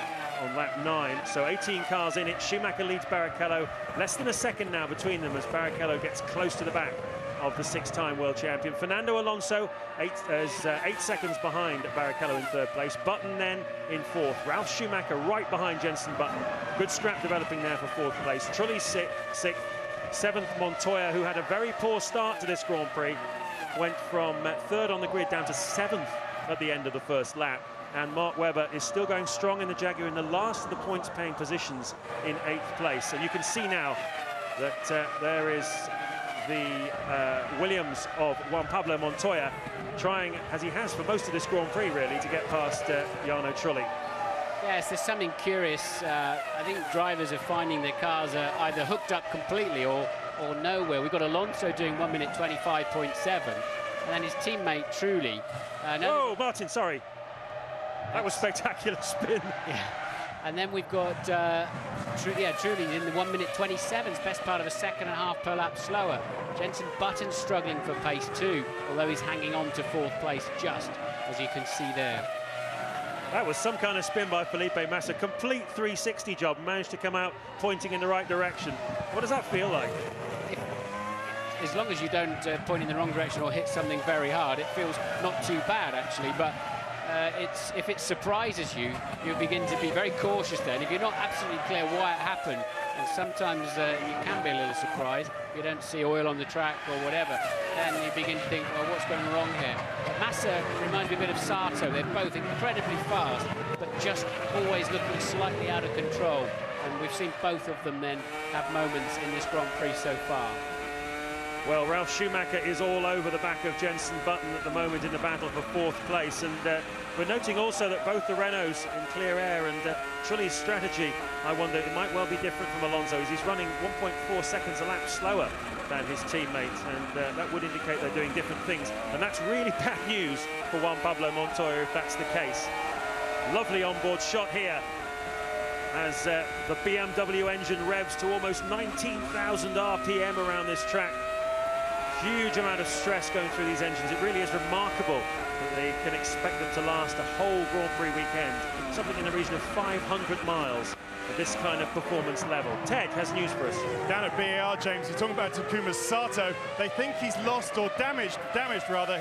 B: lap 9. So 18 cars in it. Schumacher leads Barrichello. Less than a second now between them as Barrichello gets close to the back of the 6-time world champion. Fernando Alonso is 8 seconds behind Barrichello in 3rd place. Button then in 4th. Ralf Schumacher right behind Jenson Button. Good scrap developing there for 4th place. Trulli 6th. 7th Montoya, who had a very poor start to this Grand Prix, went from 3rd on the grid down to 7th at the end of the first lap. And Mark Webber is still going strong in the Jaguar in the last of the points-paying positions in 8th place. And you can see now that there is the Williams of Juan Pablo Montoya trying, as he has for most of this Grand Prix really, to get past Jarno Trulli.
C: Yes, there's something curious. I think drivers are finding their cars are either hooked up completely or nowhere. We've got Alonso doing 1 minute 25.7, and then his teammate Trulli.
B: Oh, Martin, sorry. That was spectacular spin.
C: Yeah. And then we've got Trulli in the 1 minute 27's best part of a second and a half per lap slower. Jenson Button struggling for pace too, although he's hanging on to 4th place just, as you can see there.
B: That was some kind of spin by Felipe Massa. Complete 360 job, managed to come out pointing in the right direction. What does that feel like?
C: As long as you don't point in the wrong direction or hit something very hard, it feels not too bad actually, but if it surprises you, you begin to be very cautious then. If you're not absolutely clear why it happened, and sometimes you can be a little surprised, if you don't see oil on the track or whatever, then you begin to think, well, what's going wrong here? But Massa reminds me a bit of Sato. They're both incredibly fast, but just always looking slightly out of control. And we've seen both of them then have moments in this Grand Prix so far.
B: Well, Ralf Schumacher is all over the back of Jenson Button at the moment in the battle for 4th place. And we're noting also that both the Renaults in clear air, and Trulli's strategy, I wonder, it might well be different from Alonso's. He's running 1.4 seconds a lap slower than his teammates, and that would indicate they're doing different things. And that's really bad news for Juan Pablo Montoya if that's the case. Lovely onboard shot here as the BMW engine revs to almost 19,000 RPM around this track. Huge amount of stress going through these engines. It really is remarkable that they can expect them to last a whole Grand Prix weekend. Something in the region of 500 miles at this kind of performance level. Ted has news for us.
D: Down at BAR, James, you're talking about Takuma Sato. They think he's lost or damaged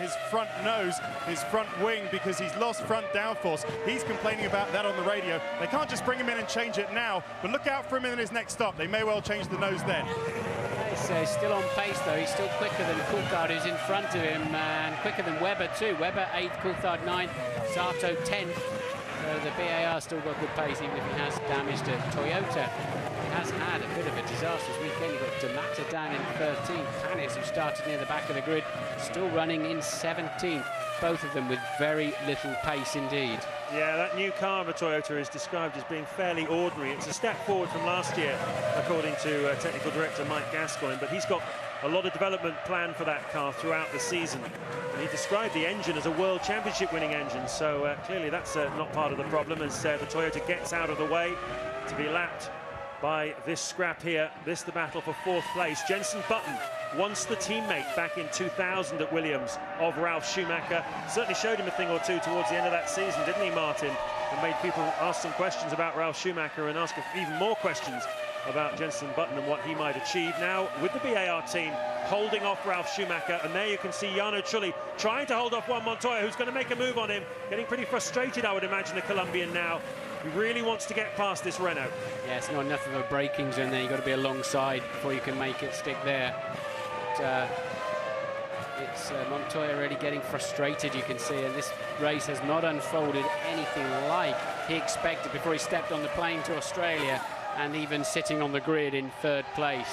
D: his front nose, his front wing, because he's lost front downforce. He's complaining about that on the radio. They can't just bring him in and change it now, but look out for him in his next stop. They may well change the nose then.
C: He's still on pace though. He's still quicker than Coulthard, who's in front of him, and quicker than Webber too. Webber 8th, Coulthard 9th, Sato 10th. So the BAR still got good pace, even if he has damaged a Toyota. He has had a bit of a disastrous weekend. You've got Damata down in 13th, Panis, who started near the back of the grid, still running in 17th. Both of them with very little pace indeed.
B: Yeah, that new car of a Toyota is described as being fairly ordinary. It's a step forward from last year, according to technical director Mike Gascoigne, but he's got a lot of development planned for that car throughout the season. And he described the engine as a World Championship winning engine, so clearly that's not part of the problem as the Toyota gets out of the way to be lapped by this scrap here. This the battle for 4th place. Jenson Button, once the teammate back in 2000 at Williams of Ralf Schumacher, certainly showed him a thing or two towards the end of that season, didn't he, Martin? And made people ask some questions about Ralf Schumacher and ask even more questions about Jenson Button and what he might achieve. Now, with the BAR team holding off Ralf Schumacher, and there you can see Jarno Trulli trying to hold off Juan Montoya, who's going to make a move on him, getting pretty frustrated, I would imagine, the Colombian now. He really wants to get past this Renault.
C: Yeah, it's not enough of a braking zone there. You've got to be alongside before you can make it stick there. But, it's Montoya really getting frustrated, you can see, and this race has not unfolded anything like he expected before he stepped on the plane to Australia, and even sitting on the grid in 3rd place.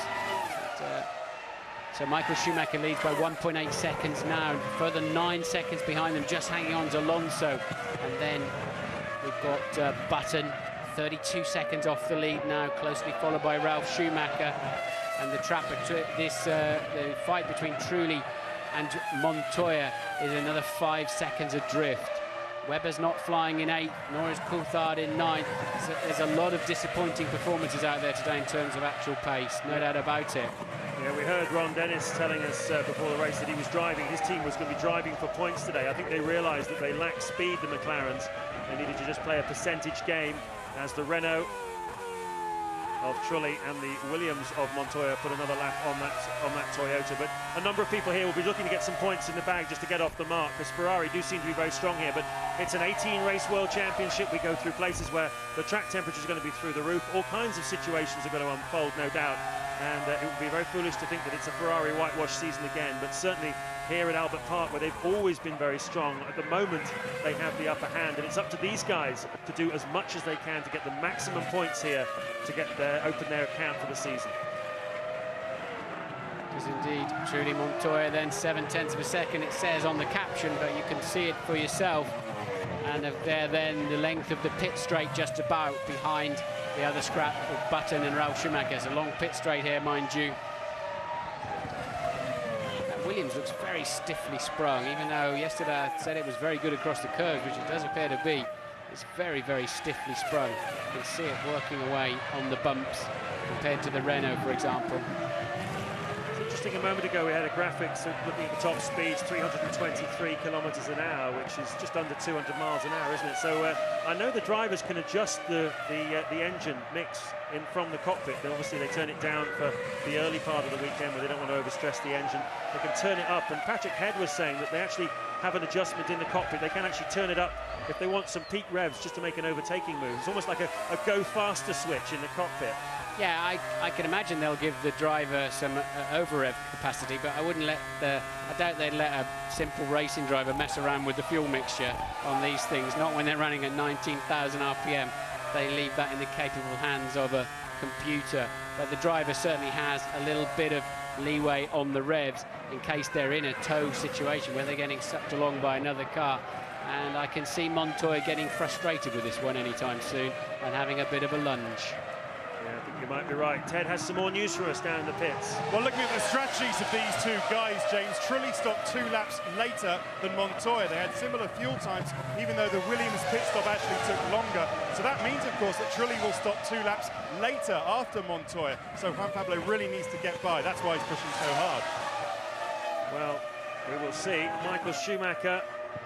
C: So Michael Schumacher leads by 1.8 seconds now, further 9 seconds behind them, just hanging on to Alonso. And then we've got Button, 32 seconds off the lead now, closely followed by Ralf Schumacher. and the fight between Trulli and Montoya is another 5 seconds adrift. Webber's not flying in 8th, nor is Coulthard in 9th. There's a lot of disappointing performances out there today in terms of actual pace, no doubt about it.
B: Yeah, we heard Ron Dennis telling us before the race that he was driving, his team was going to be driving for points today. I think they realised that they lacked speed, the McLarens. They needed to just play a percentage game as the Renault of Trulli and the Williams of Montoya put another lap on that Toyota. But a number of people here will be looking to get some points in the bag just to get off the mark, because Ferrari do seem to be very strong here. But it's an 18-race World Championship. We go through places where the track temperature is going to be through the roof. All kinds of situations are going to unfold, no doubt. And it would be very foolish to think that it's a Ferrari whitewash season again. But certainly here at Albert Park, where they've always been very strong, at the moment they have the upper hand, and it's up to these guys to do as much as they can to get the maximum points here to open their account for the season.
C: Because indeed, Trulli Montoya then 7/10 of a second, it says on the caption, but you can see it for yourself. And they're then the length of the pit straight just about behind the other scrap of Button and Ralf Schumacher. It's a long pit straight here, mind you. Williams looks very stiffly sprung, even though yesterday I said it was very good across the curves, which it does appear to be. It's very, very stiffly sprung. You can see it working away on the bumps compared to the Renault, for example.
B: A moment ago we had a graphics looking at the top speeds, 323 kilometers an hour, which is just under 200 miles an hour, isn't it? So I know the drivers can adjust the engine mix from the cockpit. Then obviously they turn it down for the early part of the weekend where they don't want to overstress the engine. They can turn it up, and Patrick Head was saying that they actually have an adjustment in the cockpit. They can actually turn it up if they want some peak revs just to make an overtaking move. It's almost like a go faster switch in the cockpit.
C: Yeah, I can imagine they'll give the driver some over-rev capacity, but I doubt they'd let a simple racing driver mess around with the fuel mixture on these things, not when they're running at 19,000 RPM. They leave that in the capable hands of a computer. But the driver certainly has a little bit of leeway on the revs in case they're in a tow situation where they're getting sucked along by another car. And I can see Montoya getting frustrated with this one anytime soon and having a bit of a lunge.
B: Yeah, I think you might be right. Ted has some more news for us down in the pits.
D: Well, looking at the strategies of these two guys, James, Trulli stopped 2 laps later than Montoya. They had similar fuel times, even though the Williams pit stop actually took longer. So that means, of course, that Trulli will stop 2 laps later after Montoya. So Juan Pablo really needs to get by. That's why he's pushing so hard.
B: Well, we will see. Michael Schumacher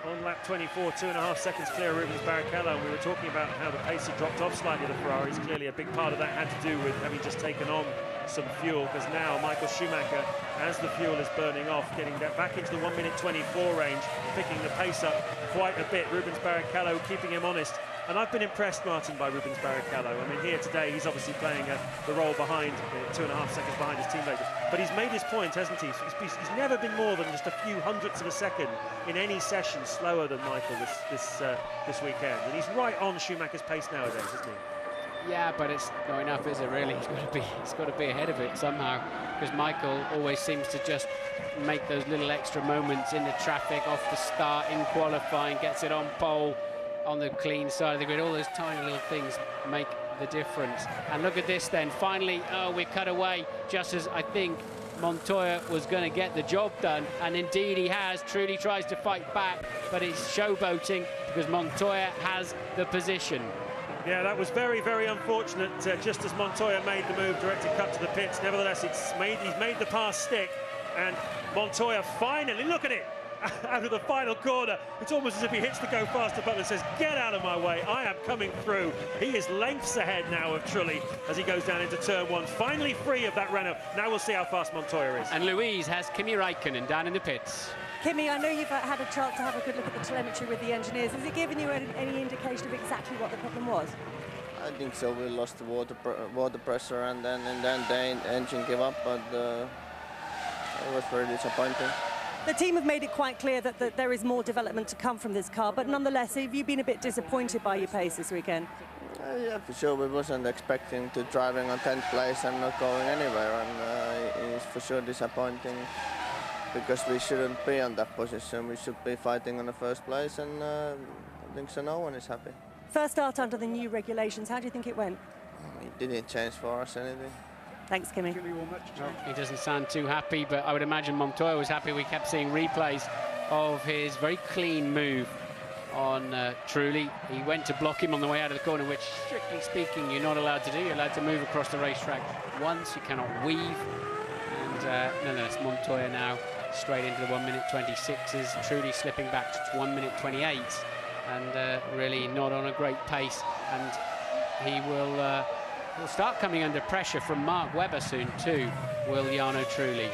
B: on lap 24, 2.5 seconds clear of Rubens Barrichello. And we were talking about how the pace had dropped off slightly of the Ferraris. Clearly a big part of that had to do with having just taken on some fuel, because now Michael Schumacher, as the fuel is burning off, getting back into the 1:24 range, picking the pace up quite a bit. Rubens Barrichello keeping him honest. And I've been impressed, Martin, by Rubens Barrichello. I mean, here today, he's obviously playing the role behind, 2.5 seconds behind his teammate. But he's made his point, hasn't he? He's never been more than just a few hundredths of a second in any session slower than Michael this weekend. And he's right on Schumacher's pace nowadays, isn't he?
C: Yeah, but it's not enough, is it, really? He's got to be ahead of it somehow, because Michael always seems to just make those little extra moments in the traffic, off the start, in qualifying, gets it on pole, on the clean side of the grid. All those tiny little things make the difference. And look at this then. Finally, we're cut away just as I think Montoya was going to get the job done, and indeed he has. Trulli tries to fight back, but it's showboating because Montoya has the position.
B: Yeah, that was very, very unfortunate. Just as Montoya made the move, directed cut to the pits. Nevertheless, he's made the pass stick, and Montoya finally, look at it, out of the final corner. It's almost as if he hits the go faster button and says, get out of my way, I am coming through. He is lengths ahead now of Trulli as he goes down into turn 1, finally free of that Renault. Now we'll see how fast Montoya is.
C: And Louise has Kimi Räikkönen down in the pits.
E: Kimi, I know you've had a chance to have a good look at the telemetry with the engineers. Has it given you any indication of exactly what the problem was?
F: I think so. We lost the water pressure, and then the engine gave up, but it was very disappointing.
E: The team have made it quite clear that there is more development to come from this car, but nonetheless, have you been a bit disappointed by your pace this weekend?
F: Yeah, for sure. We wasn't expecting to driving on 10th place and not going anywhere, and it's for sure disappointing because we shouldn't be on that position. We should be fighting on the first place, and I think so. No one is happy.
E: First start under the new regulations. How do you think it went?
F: It didn't change for us anything.
E: Thanks, Kimmy.
C: Well, he doesn't sound too happy, but I would imagine Montoya was happy. We kept seeing replays of his very clean move on Trulli. He went to block him on the way out of the corner, which, strictly speaking, you're not allowed to do. You're allowed to move across the racetrack once. You cannot weave. And nonetheless, Montoya now straight into the 1 minute 26s. Trulli slipping back to 1 minute 28, and really not on a great pace. And he will start coming under pressure from Mark Webber soon too, will Jarno Trulli.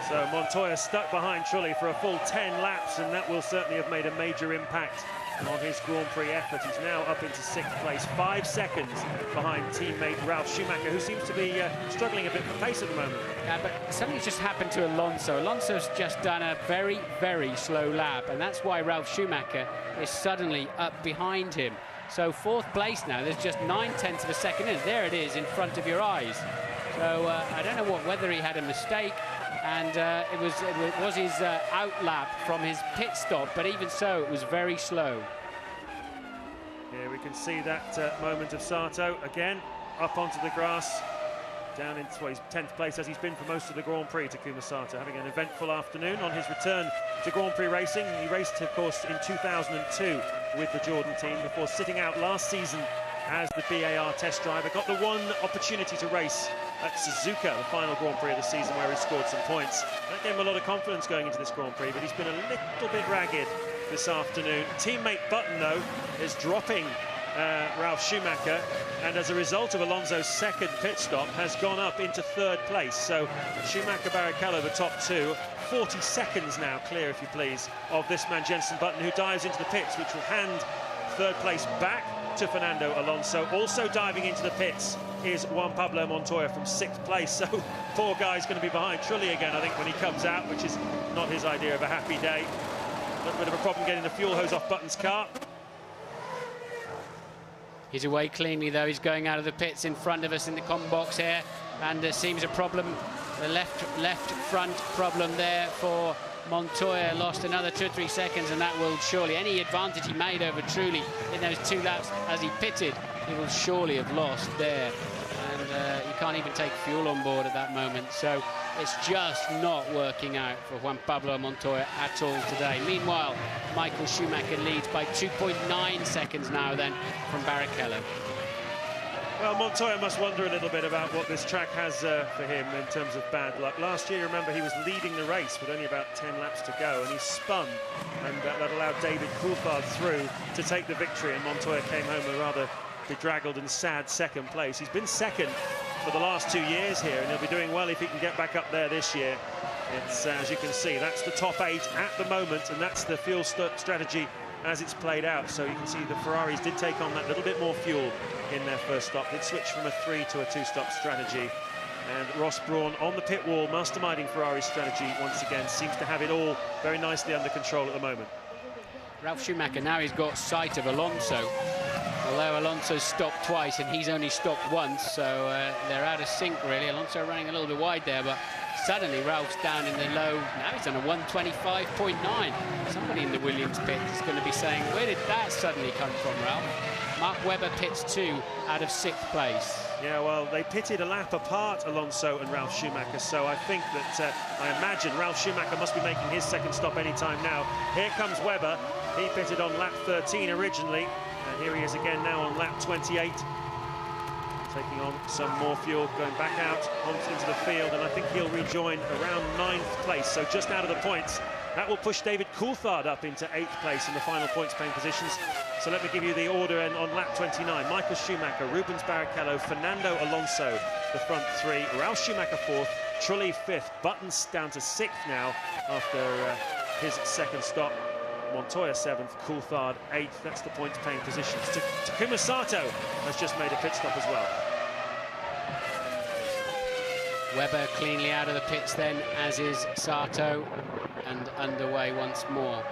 B: So Montoya stuck behind Trulli for a full 10 laps, and that will certainly have made a major impact on his Grand Prix effort. He's now up into 6th place, 5 seconds behind teammate Ralf Schumacher, who seems to be struggling a bit for pace at the moment.
C: Yeah, but something's just happened to Alonso. Alonso's just done a very, very slow lap, and that's why Ralf Schumacher is suddenly up behind him. So 4th place now, there's just 9/10 of a second in. There it is in front of your eyes. So I don't know whether he had a mistake, and it was his out lap from his pit stop, but even so, it was very slow.
B: Here we can see that moment of Sato again, up onto the grass, down into his 10th place, as he's been for most of the Grand Prix. Takuma Sato having an eventful afternoon on his return to Grand Prix racing. He raced, of course, in 2002 with the Jordan team before sitting out last season as the BAR test driver. Got the one opportunity to race at Suzuka, the final Grand Prix of the season, where he scored some points. That gave him a lot of confidence going into this Grand Prix, but he's been a little bit ragged this afternoon. Teammate Button, though, is dropping Ralf Schumacher, and as a result of Alonso's second pit stop, has gone up into 3rd place. So Schumacher, Barrichello, the top two, 40 seconds now clear, if you please, of this man Jenson Button, who dives into the pits, which will hand 3rd place back to Fernando Alonso. Also diving into the pits is Juan Pablo Montoya from 6th place. So poor guy's going to be behind Trulli again, I think, when he comes out, which is not his idea of a happy day. A little bit of a problem getting the fuel hose off Button's car.
C: He's away cleanly, though. He's going out of the pits in front of us in the com box here, and there seems a problem, the left front problem there for Montoya. Lost another 2 or 3 seconds, and that will surely, any advantage he made over Trulli in those 2 laps as he pitted, he will surely have lost there. And you can't even take fuel on board at that moment. So it's just not working out for Juan Pablo Montoya at all today. Meanwhile, Michael Schumacher leads by 2.9 seconds now then from Barrichello.
B: Well, Montoya must wonder a little bit about what this track has for him in terms of bad luck. Last year, remember, he was leading the race with only about 10 laps to go, and he spun, and that allowed David Coulthard through to take the victory, and Montoya came home a rather bedraggled and sad 2nd place. He's been 2nd for the last 2 years here, and he'll be doing well if he can get back up there this year. It's, as you can see, that's the top 8 at the moment, and that's the fuel strategy as it's played out. So you can see the Ferraris did take on that little bit more fuel in their first stop. They'd switched from a 3 to a 2-stop strategy. And Ross Brawn on the pit wall, masterminding Ferrari's strategy once again, seems to have it all very nicely under control at the moment.
C: Ralf Schumacher, now he's got sight of Alonso. Although Alonso's stopped twice and he's only stopped once, so they're out of sync, really. Alonso running a little bit wide there, but suddenly Ralph's down in the low. Now he's on a 125.9. Somebody in the Williams pit is going to be saying, where did that suddenly come from, Ralph? Mark Webber pits 2 out of 6th place.
B: Yeah, well, they pitted a lap apart, Alonso and Ralf Schumacher, so I think that, I imagine Ralf Schumacher must be making his second stop any time now. Here comes Webber. He pitted on lap 13 originally, and here he is again now on lap 28. Taking on some more fuel, going back out into the field, and I think he'll rejoin around 9th place, so just out of the points. That will push David Coulthard up into 8th place in the final points-paying positions. So let me give you the order on lap 29. Michael Schumacher, Rubens Barrichello, Fernando Alonso, the front 3. Ralf Schumacher 4th, Trulli 5th. Buttons down to 6th now after his second stop. Montoya 7th, Coulthard 8th. That's the points-paying positions. Takuma Sato has just made a pit stop as well.
C: Webber cleanly out of the pits then, as is Sato, and underway once more.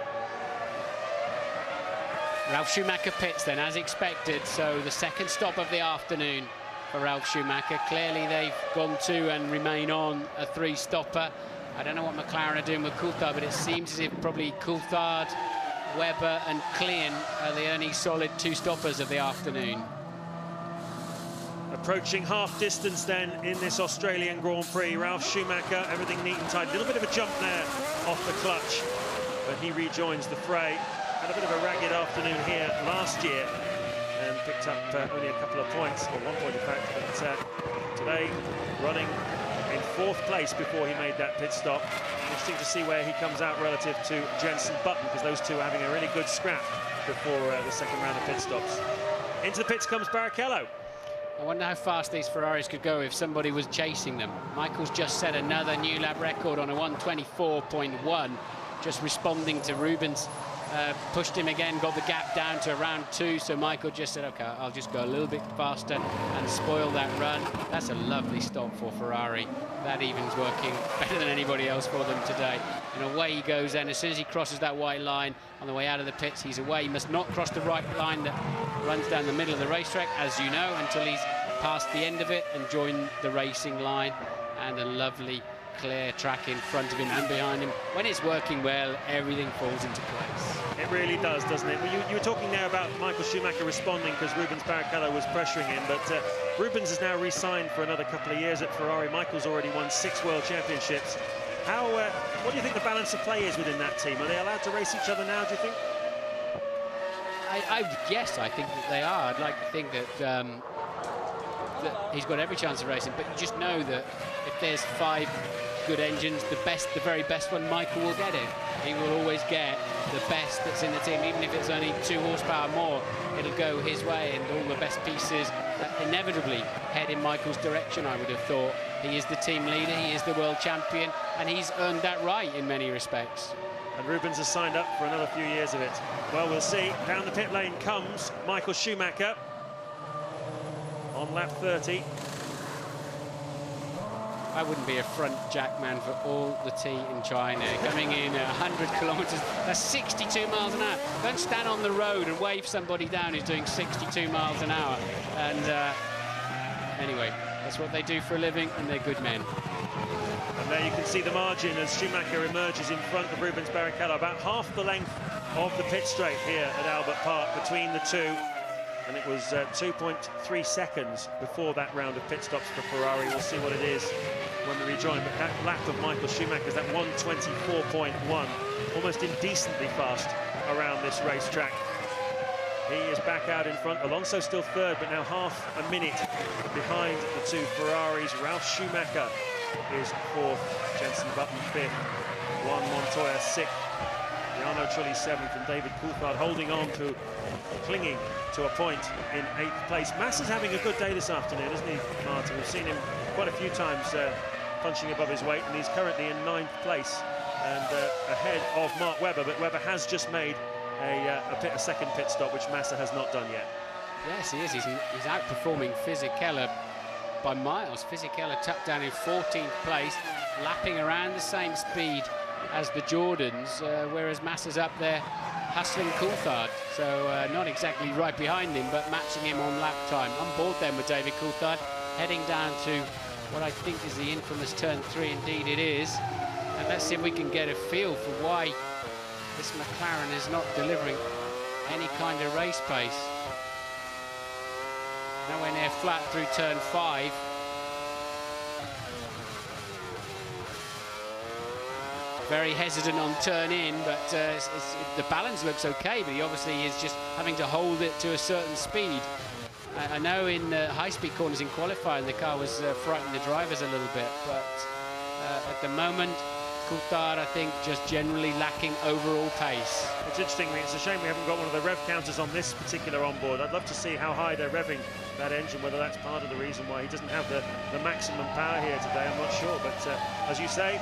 C: Ralf Schumacher pits then, as expected, so the second stop of the afternoon for Ralf Schumacher. Clearly they've gone to and remain on a 3-stopper. I don't know what McLaren are doing with Coulthard, but it seems as if probably Coulthard, Webber and Klein are the only solid 2-stoppers of the afternoon.
B: Approaching half distance then in this Australian Grand Prix. Ralf Schumacher, everything neat and tight. A little bit of a jump there off the clutch, but he rejoins the fray. Had a bit of a ragged afternoon here last year and picked up only a couple of points, or 1 point in fact, but today running in 4th place before he made that pit stop. Interesting to see where he comes out relative to Jenson Button, because those two are having a really good scrap before the second round of pit stops. Into the pits comes Barrichello.
C: I wonder how fast these Ferraris could go if somebody was chasing them. Michael's just set another new lap record on a 1:24.1, just responding to Rubens. Pushed him again, got the gap down to around 2, so Michael just said, okay, I'll just go a little bit faster and spoil that run. That's a lovely stop for Ferrari. That even's working better than anybody else for them today. And away he goes then. As soon as he crosses that white line on the way out of the pits, he's away. He must not cross the right line that runs down the middle of the racetrack, as you know, until he's past the end of it and joined the racing line. And a lovely clear track in front of him and behind him. When it's working well, everything falls into place.
B: It really does, doesn't it? Well, you were talking there about Michael Schumacher responding because Rubens Barrichello was pressuring him, but Rubens is now re-signed for another couple of years at Ferrari. Michael's already won 6 World Championships. What do you think the balance of play is within that team? Are they allowed to race each other now, do you think?
C: Yes, I think that they are. I'd like to think that, that he's got every chance of racing, but you just know that if there's 5 good engines, the very best one, Michael will get it. He will always get the best that's in the team, even if it's only 2 horsepower more, it'll go his way, and all the best pieces inevitably head in Michael's direction, I would have thought. He is the team leader, he is the world champion, and he's earned that right in many respects.
B: And Rubens has signed up for another few years of it. Well, we'll see. Down the pit lane comes Michael Schumacher on lap 30.
C: I wouldn't be a front jack man for all the tea in China. Coming in at 100 kilometers, that's 62 miles an hour. Don't stand on the road and wave somebody down who's doing 62 miles an hour. And anyway, that's what they do for a living, and they're good men.
B: And there you can see the margin as Schumacher emerges in front of Rubens Barrichello. About half the length of the pit straight here at Albert Park between the two. And it was 2.3 seconds before that round of pit stops for Ferrari. We'll see what it is when we rejoin. But that lap of Michael Schumacher's, that 1:24.1, almost indecently fast around this racetrack. He is back out in front. Alonso still 3rd, but now half a minute behind the 2 Ferraris. Ralf Schumacher is 4th, Jenson Button 5th, Juan Montoya 6th, Jarno Trulli 7th, and David Coulthard holding on to, clinging to a point in 8th place. Massa's having a good day this afternoon, isn't he, Martin? We've seen him quite a few times punching above his weight, and he's currently in 9th place and ahead of Mark Webber, but Webber has just made a second pit stop, which Massa has not done yet.
C: Yes, he is. He's outperforming Fisichella by miles. Fisichella tucked down in 14th place, lapping around the same speed as the Jordans, whereas Massa's up there hustling Coulthard. So not exactly right behind him, but matching him on lap time. On board then with David Coulthard, heading down to what I think is the infamous turn 3. Indeed it is. And let's see if we can get a feel for why this McLaren is not delivering any kind of race pace. Nowhere near flat through turn 5. Very hesitant on turn in, but the balance looks okay, but he obviously is just having to hold it to a certain speed. I know in high-speed corners in qualifying the car was frightening the drivers a little bit, but at the moment Coulthard, I think, just generally lacking overall pace.
B: It's interesting, it's a shame we haven't got one of the rev counters on this particular onboard. I'd love to see how high they're revving that engine, whether that's part of the reason why he doesn't have the maximum power here today, I'm not sure. But as you say,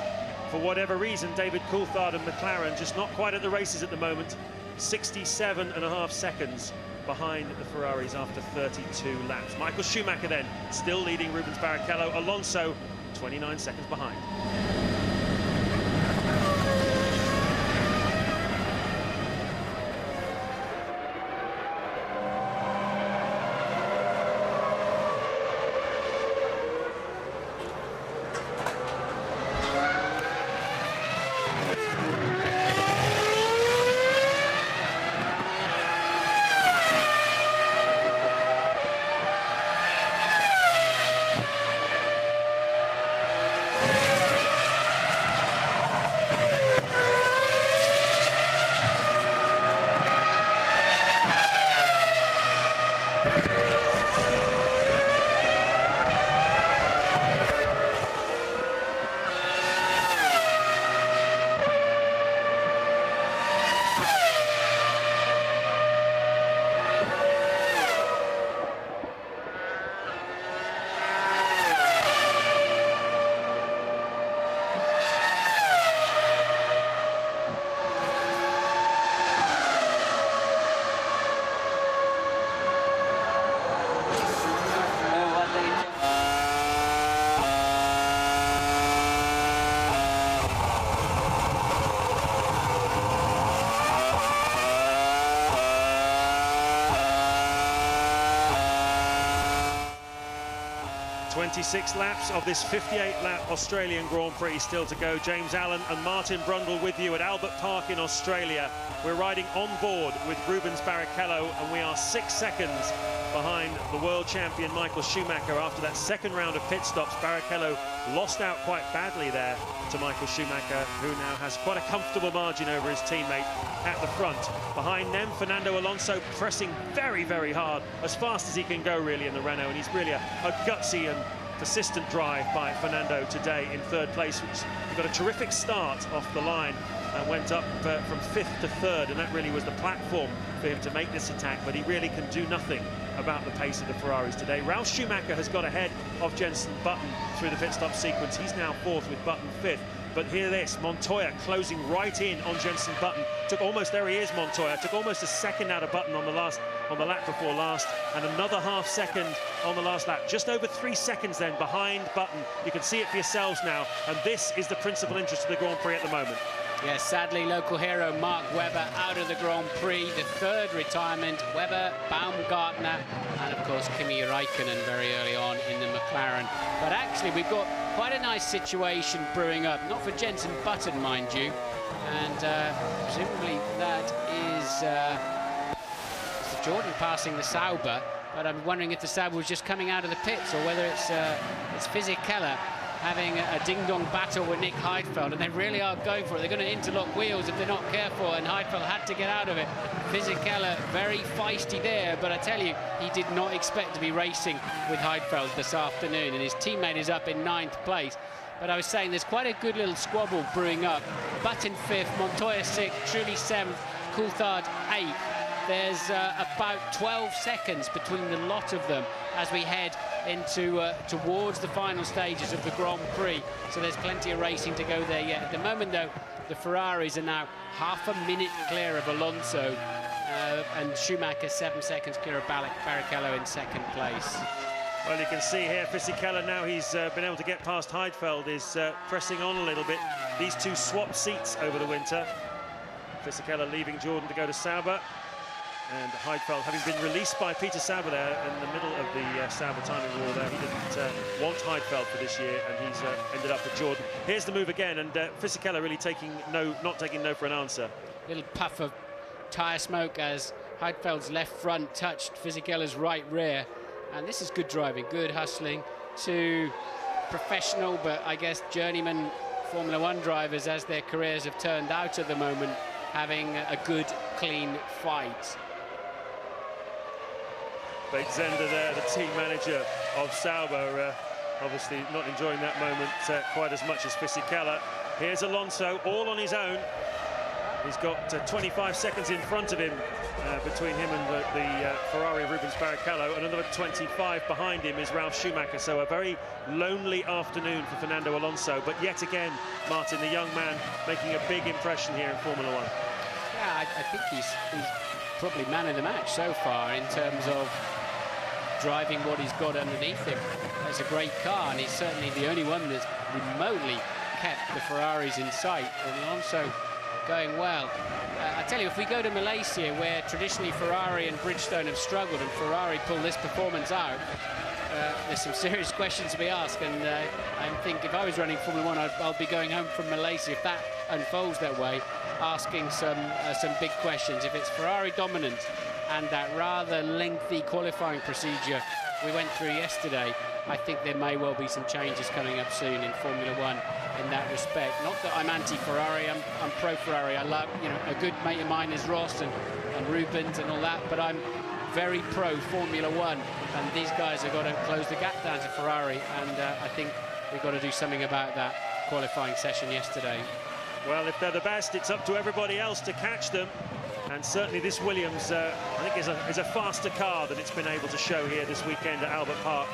B: for whatever reason, David Coulthard and McLaren just not quite at the races at the moment. 67.5 seconds behind the Ferraris after 32 laps. Michael Schumacher then still leading Rubens Barrichello. Alonso 29 seconds behind. 26 laps of this 58-lap Australian Grand Prix still to go. James Allen and Martin Brundle with you at Albert Park in Australia. We're riding on board with Rubens Barrichello, and we are 6 seconds behind the world champion Michael Schumacher after that second round of pit stops. Barrichello lost out quite badly there to Michael Schumacher, who now has quite a comfortable margin over his teammate at the front. Behind them, Fernando Alonso pressing very, very hard, as fast as he can go really in the Renault, and he's really a gutsy and persistent drive by Fernando today in third place, which he got a terrific start off the line and went up from 5th to 3rd, and that really was the platform for him to make this attack, but he really can do nothing about the pace of the Ferraris today. Ralf Schumacher has got ahead of Jenson Button through the pit stop sequence. He's now 4th with Button 5th. But hear this, Montoya closing right in on Jenson Button. Took almost, there he is, Montoya. Took almost a second out of Button on the lap before last, and another half second on the last lap. Just over 3 seconds then behind Button. You can see it for yourselves now, and this is the principal interest of the Grand Prix at the moment.
C: Yeah, sadly, local hero Mark Webber out of the Grand Prix, the 3rd retirement. Webber, Baumgartner, and of course Kimi Räikkönen very early on in the McLaren. But actually, we've got quite a nice situation brewing up, not for Jenson Button, mind you, and presumably that is Jordan passing the Sauber, but I'm wondering if the Sauber was just coming out of the pits or whether it's Fisichella having a ding-dong battle with Nick Heidfeld, and they really are going for it. They're going to interlock wheels if they're not careful, and Heidfeld had to get out of it. Fisichella very feisty there, but I tell you, he did not expect to be racing with Heidfeld this afternoon, and his teammate is up in 9th place. But I was saying there's quite a good little squabble brewing up. Button 5th, Montoya 6th, Trulli 7th, Coulthard 8th. There's about 12 seconds between the lot of them as we head into towards the final stages of the Grand Prix. So there's plenty of racing to go there yet. At the moment, though, the Ferraris are now half a minute clear of Alonso, and Schumacher 7 seconds clear of Barrichello in 2nd place.
B: Well, you can see here, Fisichella, now he's been able to get past Heidfeld, is pressing on a little bit. These two swapped seats over the winter. Fisichella leaving Jordan to go to Sauber, and Heidfeld having been released by Peter Sauber there in the middle of the Sauber timing war there. He didn't want Heidfeld for this year, and he's ended up with Jordan. Here's the move again, and Fisichella really not taking no for an answer.
C: Little puff of tyre smoke as Heidfeld's left front touched Fisichella's right rear, and this is good driving, good hustling. Two professional, but I guess journeyman Formula One drivers, as their careers have turned out at the moment, having a good, clean fight.
B: Zender there, the team manager of Sauber, obviously not enjoying that moment quite as much as Fisichella. Here's Alonso, all on his own. He's got 25 seconds in front of him between him and the Ferrari of Rubens Barrichello, and another 25 behind him is Ralf Schumacher. So a very lonely afternoon for Fernando Alonso. But yet again, Martin, the young man, making a big impression here in Formula One.
C: Yeah, I think he's probably man of the match so far in terms of driving what he's got underneath him. That's a great car, and he's certainly the only one that's remotely kept the Ferraris in sight. And Alonso going well. I tell you, if we go to Malaysia, where traditionally Ferrari and Bridgestone have struggled, and Ferrari pull this performance out, there's some serious questions to be asked. And I think if I was running Formula One, I'll be going home from Malaysia, if that unfolds that way, asking some big questions. If it's Ferrari dominant and that rather lengthy qualifying procedure we went through yesterday, I think there may well be some changes coming up soon in Formula One in that respect. Not that I'm anti-Ferrari, I'm pro-Ferrari. I love, a good mate of mine is Ross and Rubens and all that, but I'm very pro-Formula One, and these guys have got to close the gap down to Ferrari, and I think we've got to do something about that qualifying session yesterday.
B: Well, if they're the best, it's up to everybody else to catch them. And certainly this Williams, I think, is a faster car than it's been able to show here this weekend at Albert Park.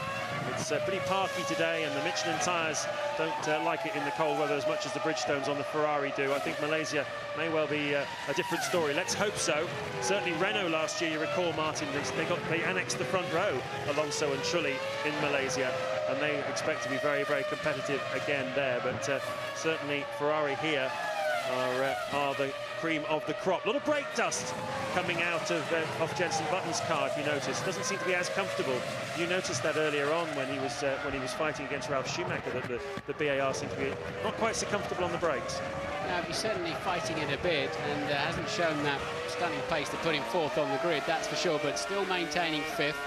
B: It's pretty parky today, and the Michelin tyres don't like it in the cold weather as much as the Bridgestones on the Ferrari do. I think Malaysia may well be a different story. Let's hope so. Certainly Renault last year, you recall, Martin, they annexed the front row, Alonso and Trulli, in Malaysia, and they expect to be very, very competitive again there. But certainly Ferrari here are the cream of the crop. A lot of brake dust coming out of off Jenson Button's car, if you notice. Doesn't seem to be as comfortable. You noticed that earlier on when he was fighting against Ralf Schumacher, that the BAR seemed to be not quite so comfortable on the brakes.
C: No, he's certainly fighting it a bit, and hasn't shown that stunning pace to put him fourth on the grid, that's for sure, but still maintaining fifth.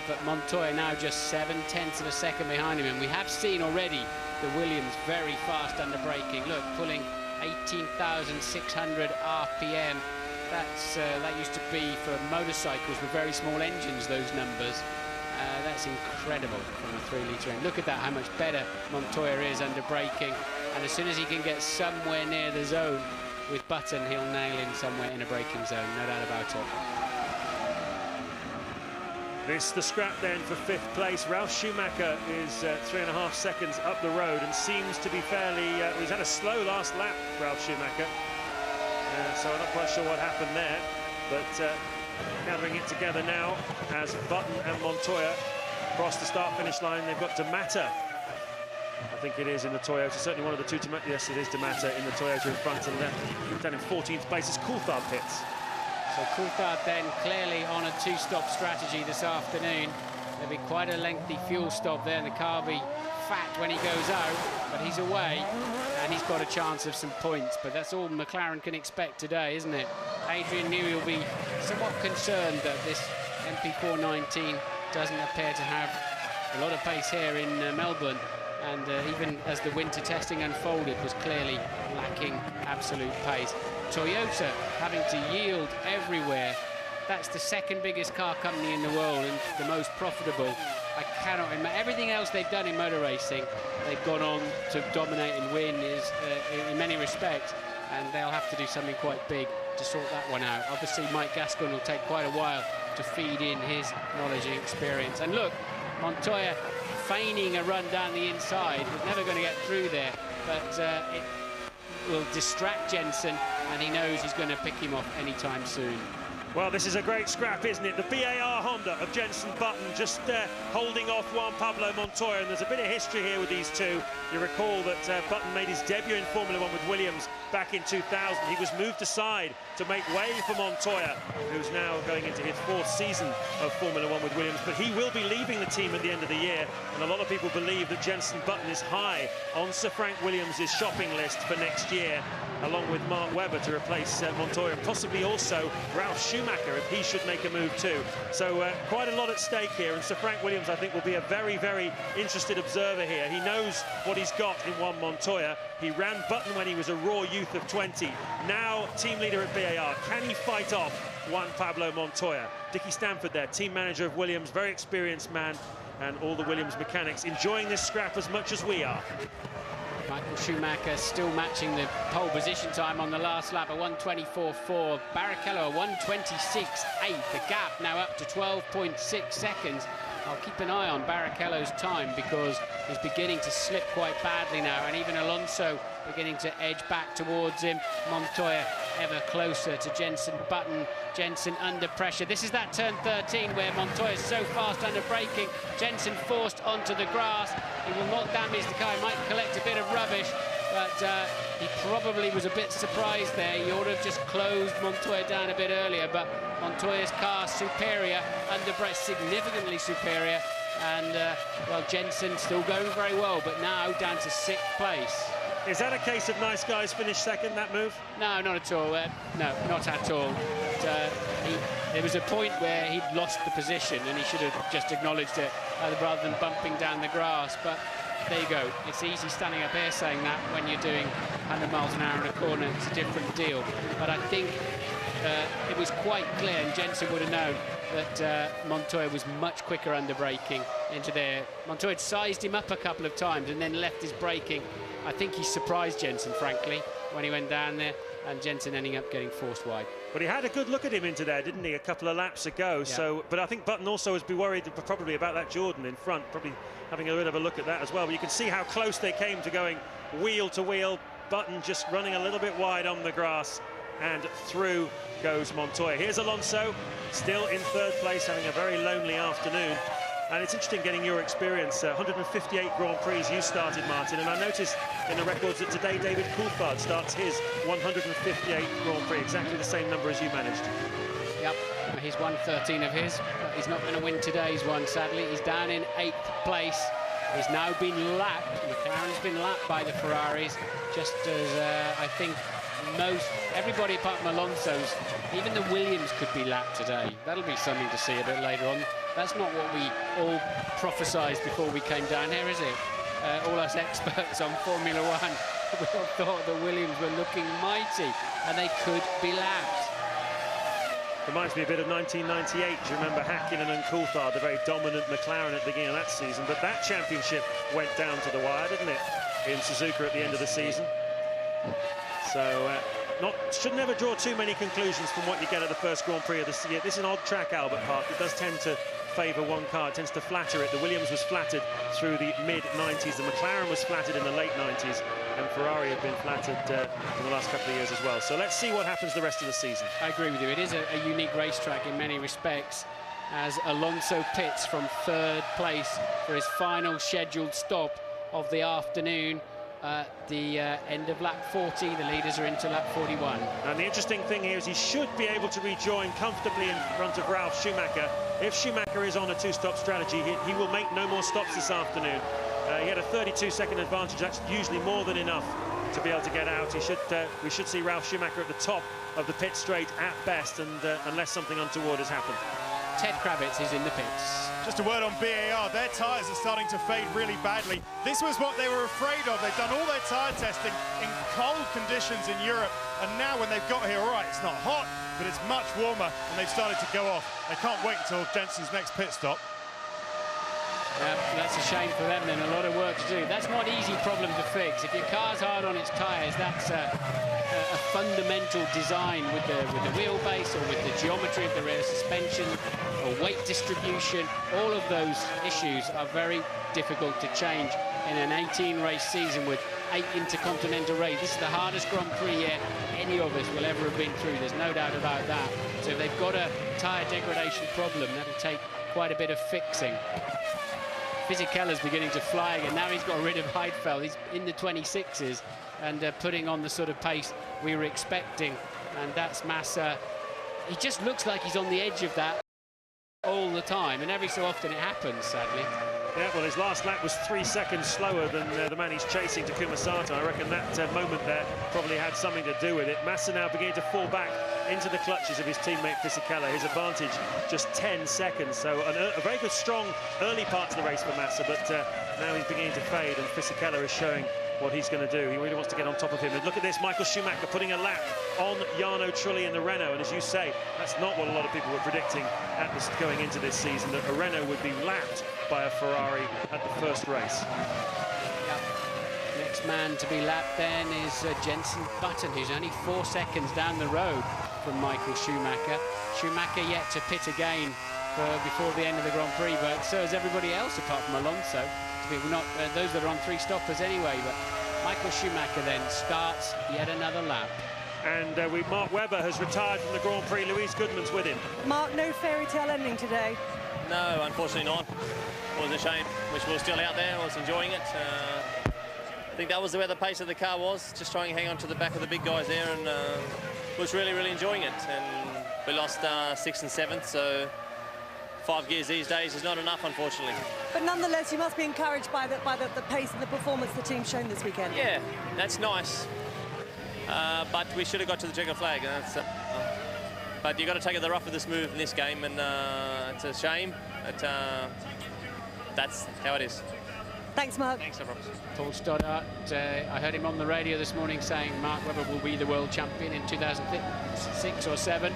C: But Montoya now just 7/10 of a second behind him, and we have seen already the Williams very fast under braking. Look, pulling 18,600 RPM. That used to be for motorcycles with very small engines, those numbers. That's incredible from a 3-litre engine. Look at that, how much better Montoya is under braking. And as soon as he can get somewhere near the zone with Button, he'll nail him somewhere in a braking zone, no doubt about it.
B: This the scrap then for fifth place. Ralf Schumacher is 3.5 seconds up the road and seems to be fairly... he's had a slow last lap, Ralf Schumacher. So I'm not quite sure what happened there. But gathering it together now as Button and Montoya cross the start-finish line. They've got D'Amata, I think it is, in the Toyota. Certainly one of the two. Yes, it is D'Amata in the Toyota in front and left. Down in 14th place is Coulthard pits.
C: So Coulthard then clearly on a two-stop strategy this afternoon. There'll be quite a lengthy fuel stop there, and the car will be fat when he goes out, but he's away and he's got a chance of some points. But that's all McLaren can expect today, isn't it? Adrian Newey will be somewhat concerned that this MP419 doesn't appear to have a lot of pace here in Melbourne, and even as the winter testing unfolded was clearly lacking absolute pace. Toyota having to yield everywhere. That's the second biggest car company in the world and the most profitable. I cannot imagine. Everything else they've done in motor racing, they've gone on to dominate and win in many respects, and they'll have to do something quite big to sort that one out. Obviously, Mike Gascoigne will take quite a while to feed in his knowledge and experience. And look, Montoya feigning a run down the inside, was never going to get through there, but it will distract Jenson, and he knows he's going to pick him off anytime soon.
B: Well, this is a great scrap, isn't it? The BAR Honda of Jenson Button just holding off Juan Pablo Montoya, and there's a bit of history here with these two. You recall that Button made his debut in Formula 1 with Williams back in 2000. He was moved aside to make way for Montoya, who's now going into his fourth season of Formula 1 with Williams, but he will be leaving the team at the end of the year, and a lot of people believe that Jenson Button is high on Sir Frank Williams' shopping list for next year, along with Mark Webber to replace Montoya, and possibly also Ralf Schumacher if he should make a move too. So quite a lot at stake here, and Sir Frank Williams, I think, will be a very, very interested observer here. He knows what he's got in Juan Montoya. He ran Button when he was a raw youth of 20. Now team leader at BAR. Can he fight off Juan Pablo Montoya? Dickie Stanford there, team manager of Williams, very experienced man, and all the Williams mechanics enjoying this scrap as much as we are.
C: Michael Schumacher still matching the pole position time on the last lap at 1:24.4. Barrichello 1:26.8. The gap now up to 12.6 seconds. I'll keep an eye on Barrichello's time because he's beginning to slip quite badly now, and even Alonso beginning to edge back towards him. Montoya ever closer to Jenson Button. Jenson under pressure. This is that turn 13 where Montoya is so fast under braking. Jenson forced onto the grass. He will not damage the car. He might collect a bit of rubbish, but he probably was a bit surprised there. He ought to have just closed Montoya down a bit earlier, but Montoya's car superior, under brake significantly superior, and well, Jenson still going very well, but now down to 6th place.
B: Is that a case of nice guys finish second, that move?
C: No, not at all. No, not at all. But, there was a point where he'd lost the position and he should have just acknowledged it rather than bumping down the grass. But there you go. It's easy standing up here saying that when you're doing 100 miles an hour in a corner. It's a different deal. But I think it was quite clear, and Jenson would have known, that Montoya was much quicker under braking into there. Montoya had sized him up a couple of times and then left his braking. I think he surprised Jenson, frankly, when he went down there, and Jenson ending up getting forced wide.
B: But he had a good look at him into there, didn't he, a couple of laps ago? Yeah. So, but I think Button also would be worried probably about that Jordan in front, probably having a bit of a look at that as well. But you can see how close they came to going wheel to wheel. Button just running a little bit wide on the grass, and through goes Montoya. Here's Alonso, still in 3rd place, having a very lonely afternoon. And it's interesting getting your experience. 158 Grand Prix you started, Martin, and I noticed in the records that today David Coulthard starts his 158 Grand Prix, exactly the same number as you managed.
C: Yep, he's won 13 of his, but he's not going to win today's one, sadly. He's down in 8th place. He's now been lapped. McLaren's been lapped by the Ferraris, just as I think everybody apart from Alonso's, even the Williams could be lapped today. That'll be something to see a bit later on. That's not what we all prophesied before we came down here, is it? All us experts on Formula One, we all thought the Williams were looking mighty and they could be lapped.
B: Reminds me a bit of 1998. Do you remember Häkkinen and Coulthard, the very dominant McLaren at the beginning of that season? But that championship went down to the wire, didn't it, in Suzuka at the end of the season? So should never draw too many conclusions from what you get at the first Grand Prix of the year. This is an odd track, Albert Park. It does tend to favour one car. It tends to flatter it. The Williams was flattered through the mid-90s. The McLaren was flattered in the late 90s. And Ferrari have been flattered in the last couple of years as well. So let's see what happens the rest of the season. I
C: agree with you. It is a unique racetrack in many respects, as Alonso pits from 3rd place for his final scheduled stop of the afternoon. The end of lap 40, the leaders are into lap 41.
B: And the interesting thing here is he should be able to rejoin comfortably in front of Ralf Schumacher. If Schumacher is on a 2-stop strategy, he will make no more stops this afternoon. He had a 32-second advantage. That's usually more than enough to be able to get out. We should see Ralf Schumacher at the top of the pit straight at best, and unless something untoward has happened.
C: Ted Kravitz is in the pits.
D: Just a word on BAR. Their tyres are starting to fade really badly. This was what they were afraid of. They've done all their tyre testing in cold conditions in Europe, and now when they've got here, all right, it's not hot, but it's much warmer, and they've started to go off. They can't wait until Jensen's next pit stop.
C: That's a shame for them, then. A lot of work to do. That's not an easy problem to fix. If your car's hard on its tyres, that's a fundamental design with the wheelbase or with the geometry of the rear suspension or weight distribution. All of those issues are very difficult to change in an 18-race season with 8 intercontinental races. This is the hardest Grand Prix yet any of us will ever have been through. There's no doubt about that. So if they've got a tyre degradation problem, that'll take quite a bit of fixing. Fisichella's beginning to fly again. Now he's got rid of Heidfeld. He's in the 26s and putting on the sort of pace we were expecting. And that's Massa. He just looks like he's on the edge of that all the time. And every so often it happens, sadly.
B: Yeah, well, his last lap was 3 seconds slower than the man he's chasing, Takuma Sato. I reckon that moment there probably had something to do with it. Massa now beginning to fall back into the clutches of his teammate Fisichella. His advantage just 10 seconds. So a very good, strong early part to the race for Massa, but now he's beginning to fade, and Fisichella is showing what he's going to do. He really wants to get on top of him. And look at this, Michael Schumacher putting a lap on Jarno Trulli in the Renault. And as you say, that's not what a lot of people were predicting at this, going into this season, that a Renault would be lapped by a Ferrari at the first race.
C: Yep. Next man to be lapped then is Jenson Button, who's only 4 seconds down the road from Michael Schumacher. Schumacher yet to pit again before the end of the Grand Prix, but so is everybody else apart from Alonso. Those that are on 3 stoppers anyway, but Michael Schumacher then starts yet another lap.
B: And Mark Webber has retired from the Grand Prix. Louise Goodman's with him.
E: Mark, no fairy tale ending today.
G: No, unfortunately not. It was a shame. Wish we were still out there. I was enjoying it. I think that was where the pace of the car was, just trying to hang on to the back of the big guys there, and was really, really enjoying it. And we lost 6th and 7th, so 5 gears these days is not enough, unfortunately.
E: But nonetheless, you must be encouraged by the pace and the performance the team's shown this weekend.
G: Yeah, that's nice. But we should have got to the checkered flag. But you've got to take it the rough with the smooth in this game, and it's a shame. But that's how it is.
E: Thanks, Mark.
G: Thanks, no problem.
C: Paul Stoddart, I heard him on the radio this morning saying Mark Webber will be the world champion in 2006 or 7.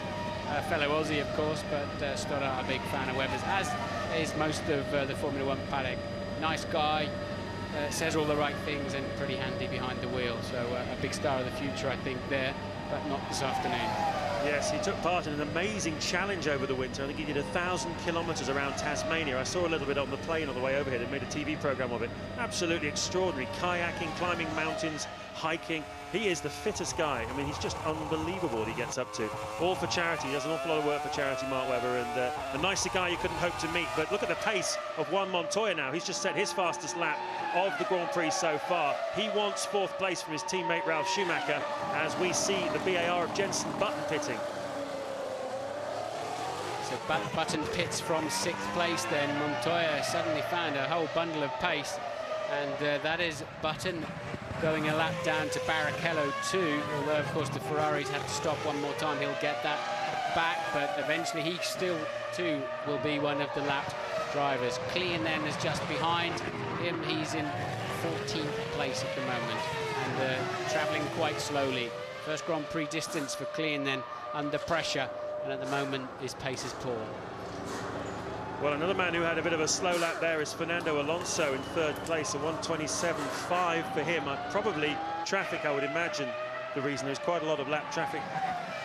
C: Fellow Aussie, of course, but Stoddart, a big fan of Webber's, as is most of the Formula One paddock. Nice guy, says all the right things and pretty handy behind the wheel. So a big star of the future, I think, there, but not this afternoon.
B: Yes, he took part in an amazing challenge over the winter. I think he did 1,000 kilometres around Tasmania. I saw a little bit on the plane on the way over here. They made a TV programme of it. Absolutely extraordinary. Kayaking, climbing mountains, hiking. He is the fittest guy. I mean, he's just unbelievable what he gets up to. All for charity. He does an awful lot of work for charity, Mark Webber, and a nicer guy you couldn't hope to meet. But look at the pace of Juan Montoya now. He's just set his fastest lap of the Grand Prix so far. He wants 4th place from his teammate Ralf Schumacher as we see the BAR of Jenson Button pitting.
C: So Button pits from 6th place then. Montoya suddenly found a whole bundle of pace, and that is Button going a lap down to Barrichello too, although of course the Ferraris had to stop one more time. He'll get that back, but eventually he still too will be one of the lapped drivers. Klein then is just behind him. He's in 14th place at the moment and travelling quite slowly. First Grand Prix distance for Klein then under pressure, and at the moment his pace is poor.
B: Well, another man who had a bit of a slow lap there is Fernando Alonso in 3rd place, a 1:27.5 for him. Probably traffic, I would imagine, the reason. There's quite a lot of lap traffic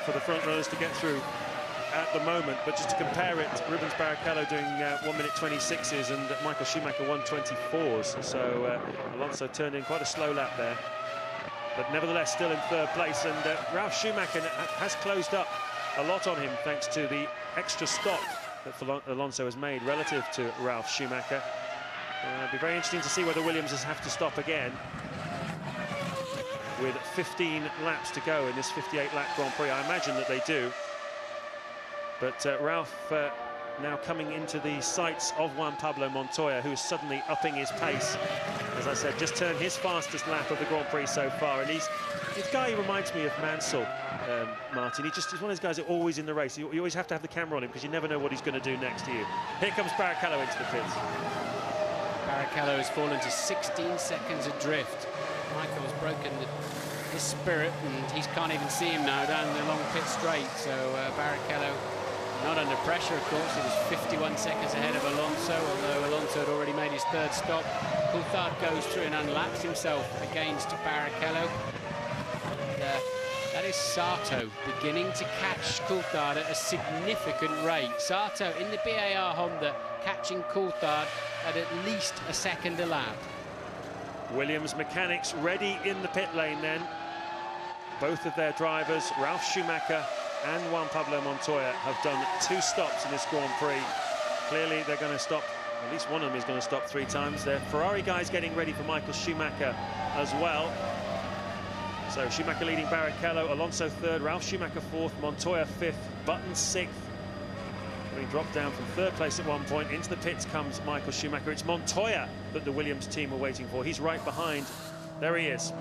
B: for the front runners to get through at the moment. But just to compare it, Rubens Barrichello doing 1:26s and Michael Schumacher 1:24s. So Alonso turned in quite a slow lap there. But nevertheless, still in 3rd place. And Ralf Schumacher has closed up a lot on him thanks to the extra stop that Alonso has made relative to Ralf Schumacher. It'll be very interesting to see whether Williams have to stop again with 15 laps to go in this 58-lap Grand Prix. I imagine that they do. But Ralf now coming into the sights of Juan Pablo Montoya, who is suddenly upping his pace. As I said, just turned his fastest lap of the Grand Prix so far, and he's a guy who reminds me of Mansell, Martin. He's one of those guys who are always in the race. You always have to have the camera on him because you never know what he's going to do next to you. Here comes Barrichello into the pits.
C: Barrichello has fallen to 16 seconds adrift. Michael's broken his spirit, and he can't even see him now down the long pit straight. So Barrichello not under pressure, of course. He was 51 seconds ahead of Alonso, although Alonso had already made his 3rd stop. Coulthard goes through and unlaps himself against Barrichello. That is Sato beginning to catch Coulthard at a significant rate. Sato in the BAR Honda catching Coulthard at least a second a lap.
B: Williams mechanics ready in the pit lane then. Both of their drivers, Ralf Schumacher and Juan Pablo Montoya, have done 2 stops in this Grand Prix. Clearly they're going to stop, at least one of them is going to stop 3 times. Their Ferrari guys getting ready for Michael Schumacher as well. So Schumacher leading Barrichello, Alonso 3rd, Ralf Schumacher 4th, Montoya 5th, Button 6th. Having dropped down from 3rd place at one point. Into the pits comes Michael Schumacher. It's Montoya that the Williams team were waiting for. He's right behind. There he is.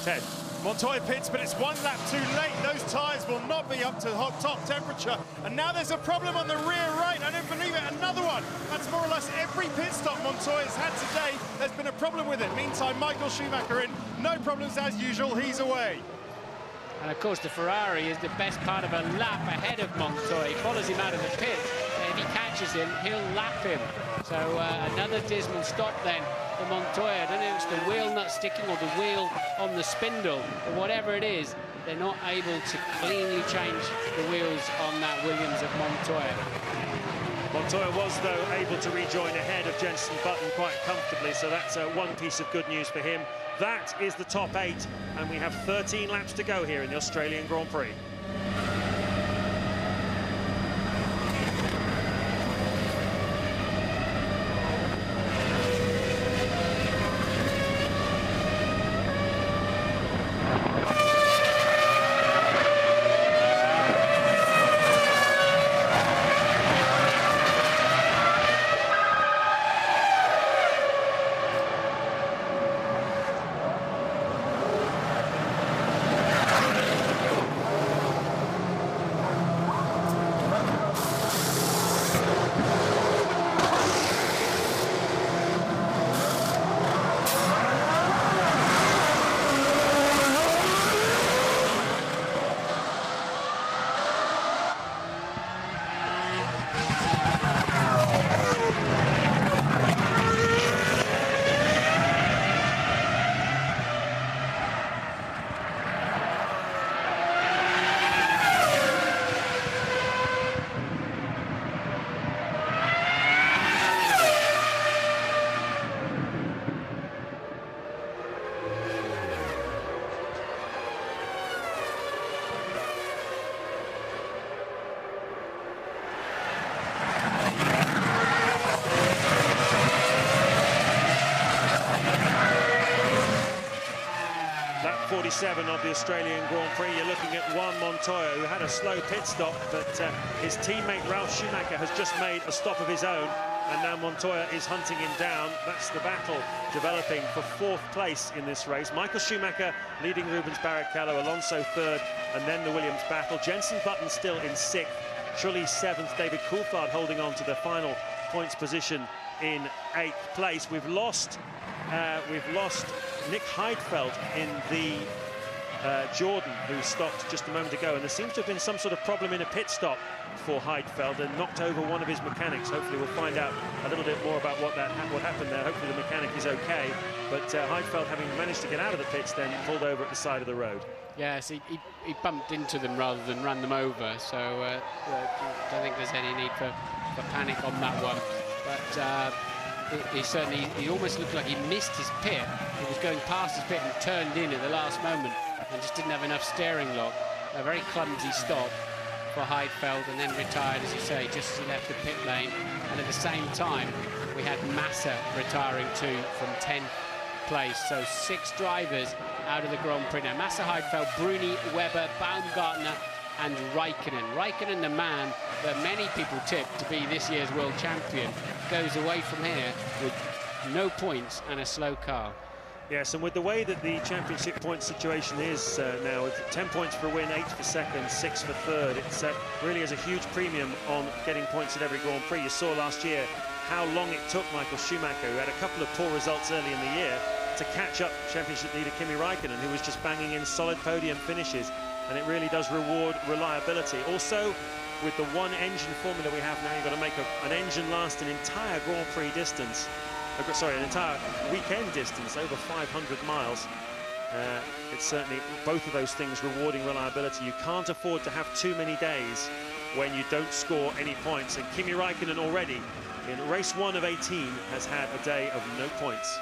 B: Ted.
D: Montoya pits, but it's 1 lap too late. Those tyres will not be up to hot top temperature. And now there's a problem on the rear right. I don't believe it. Another one. That's more or less every pit stop Montoya's had today. There's been a problem with it. Meantime, Michael Schumacher in. No problems as usual. He's away.
C: And of course, the Ferrari is the best part of a lap ahead of Montoya. He follows him out of the pit. And if he catches him, he'll lap him. So another dismal stop then for Montoya. I don't know if it's the wheel nut sticking or the wheel on the spindle, but whatever it is, they're not able to cleanly change the wheels on that Williams of Montoya.
B: Montoya was, though, able to rejoin ahead of Jenson Button quite comfortably, so that's one piece of good news for him. That is the top 8, and we have 13 laps to go here in the Australian Grand Prix. lap 47 of the Australian Grand Prix. You're looking at Juan Montoya, who had a slow pit stop, but his teammate Ralf Schumacher has just made a stop of his own, and now Montoya is hunting him down. That's the battle developing for 4th place in this race. Michael Schumacher leading Rubens Barrichello, Alonso 3rd, and then the Williams battle. Jenson Button still in 6th, Trulli 7th, David Coulthard holding on to the final points position in 8th place. We've lost Nick Heidfeld in the Jordan, who stopped just a moment ago, and there seems to have been some sort of problem in a pit stop for Heidfeld and knocked over one of his mechanics. Hopefully we'll find out a little bit more about what happened there. Hopefully the mechanic is okay, but Heidfeld, having managed to get out of the pits, then pulled over at the side of the road. Yes,
C: he bumped into them rather than ran them over, so I don't think there's any need for panic on that one. But he almost looked like he missed his pit. He was going past his pit and turned in at the last moment and just didn't have enough steering lock. A very clumsy stop for Heidfeld, and then retired, as you say, just as he left the pit lane. And at the same time, we had Massa retiring too from 10th place. So 6 drivers out of the Grand Prix now. Massa, Heidfeld, Bruni, Webber, Baumgartner and Raikkonen. Raikkonen, the man that many people tipped to be this year's world champion, goes away from here with no points and a slow car.
B: Yes, and with the way that the championship point situation is now, with 10 points for a win, 8 for 2nd, 6 for 3rd, it really has a huge premium on getting points at every Grand Prix. You saw last year how long it took Michael Schumacher, who had a couple of poor results early in the year, to catch up championship leader Kimi Raikkonen, who was just banging in solid podium finishes. And it really does reward reliability. Also, with the one engine formula we have now, you've got to make an engine last an entire Grand Prix distance. Sorry, an entire weekend distance, over 500 miles. It's certainly both of those things rewarding reliability. You can't afford to have too many days when you don't score any points. And Kimi Raikkonen already, in race 1 of 18, has had a day of no points.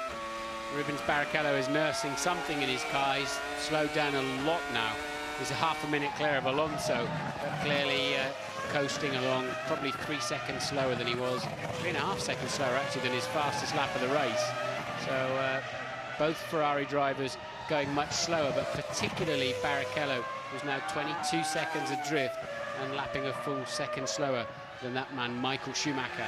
C: Rubens Barrichello is nursing something in his car. He's slowed down a lot now. He's a half a minute clear of Alonso, but clearly coasting along, probably 3 seconds slower than he was, 3.5 seconds slower actually than his fastest lap of the race. So both Ferrari drivers going much slower, but particularly Barrichello, who's now 22 seconds adrift and lapping a full second slower than that man Michael Schumacher.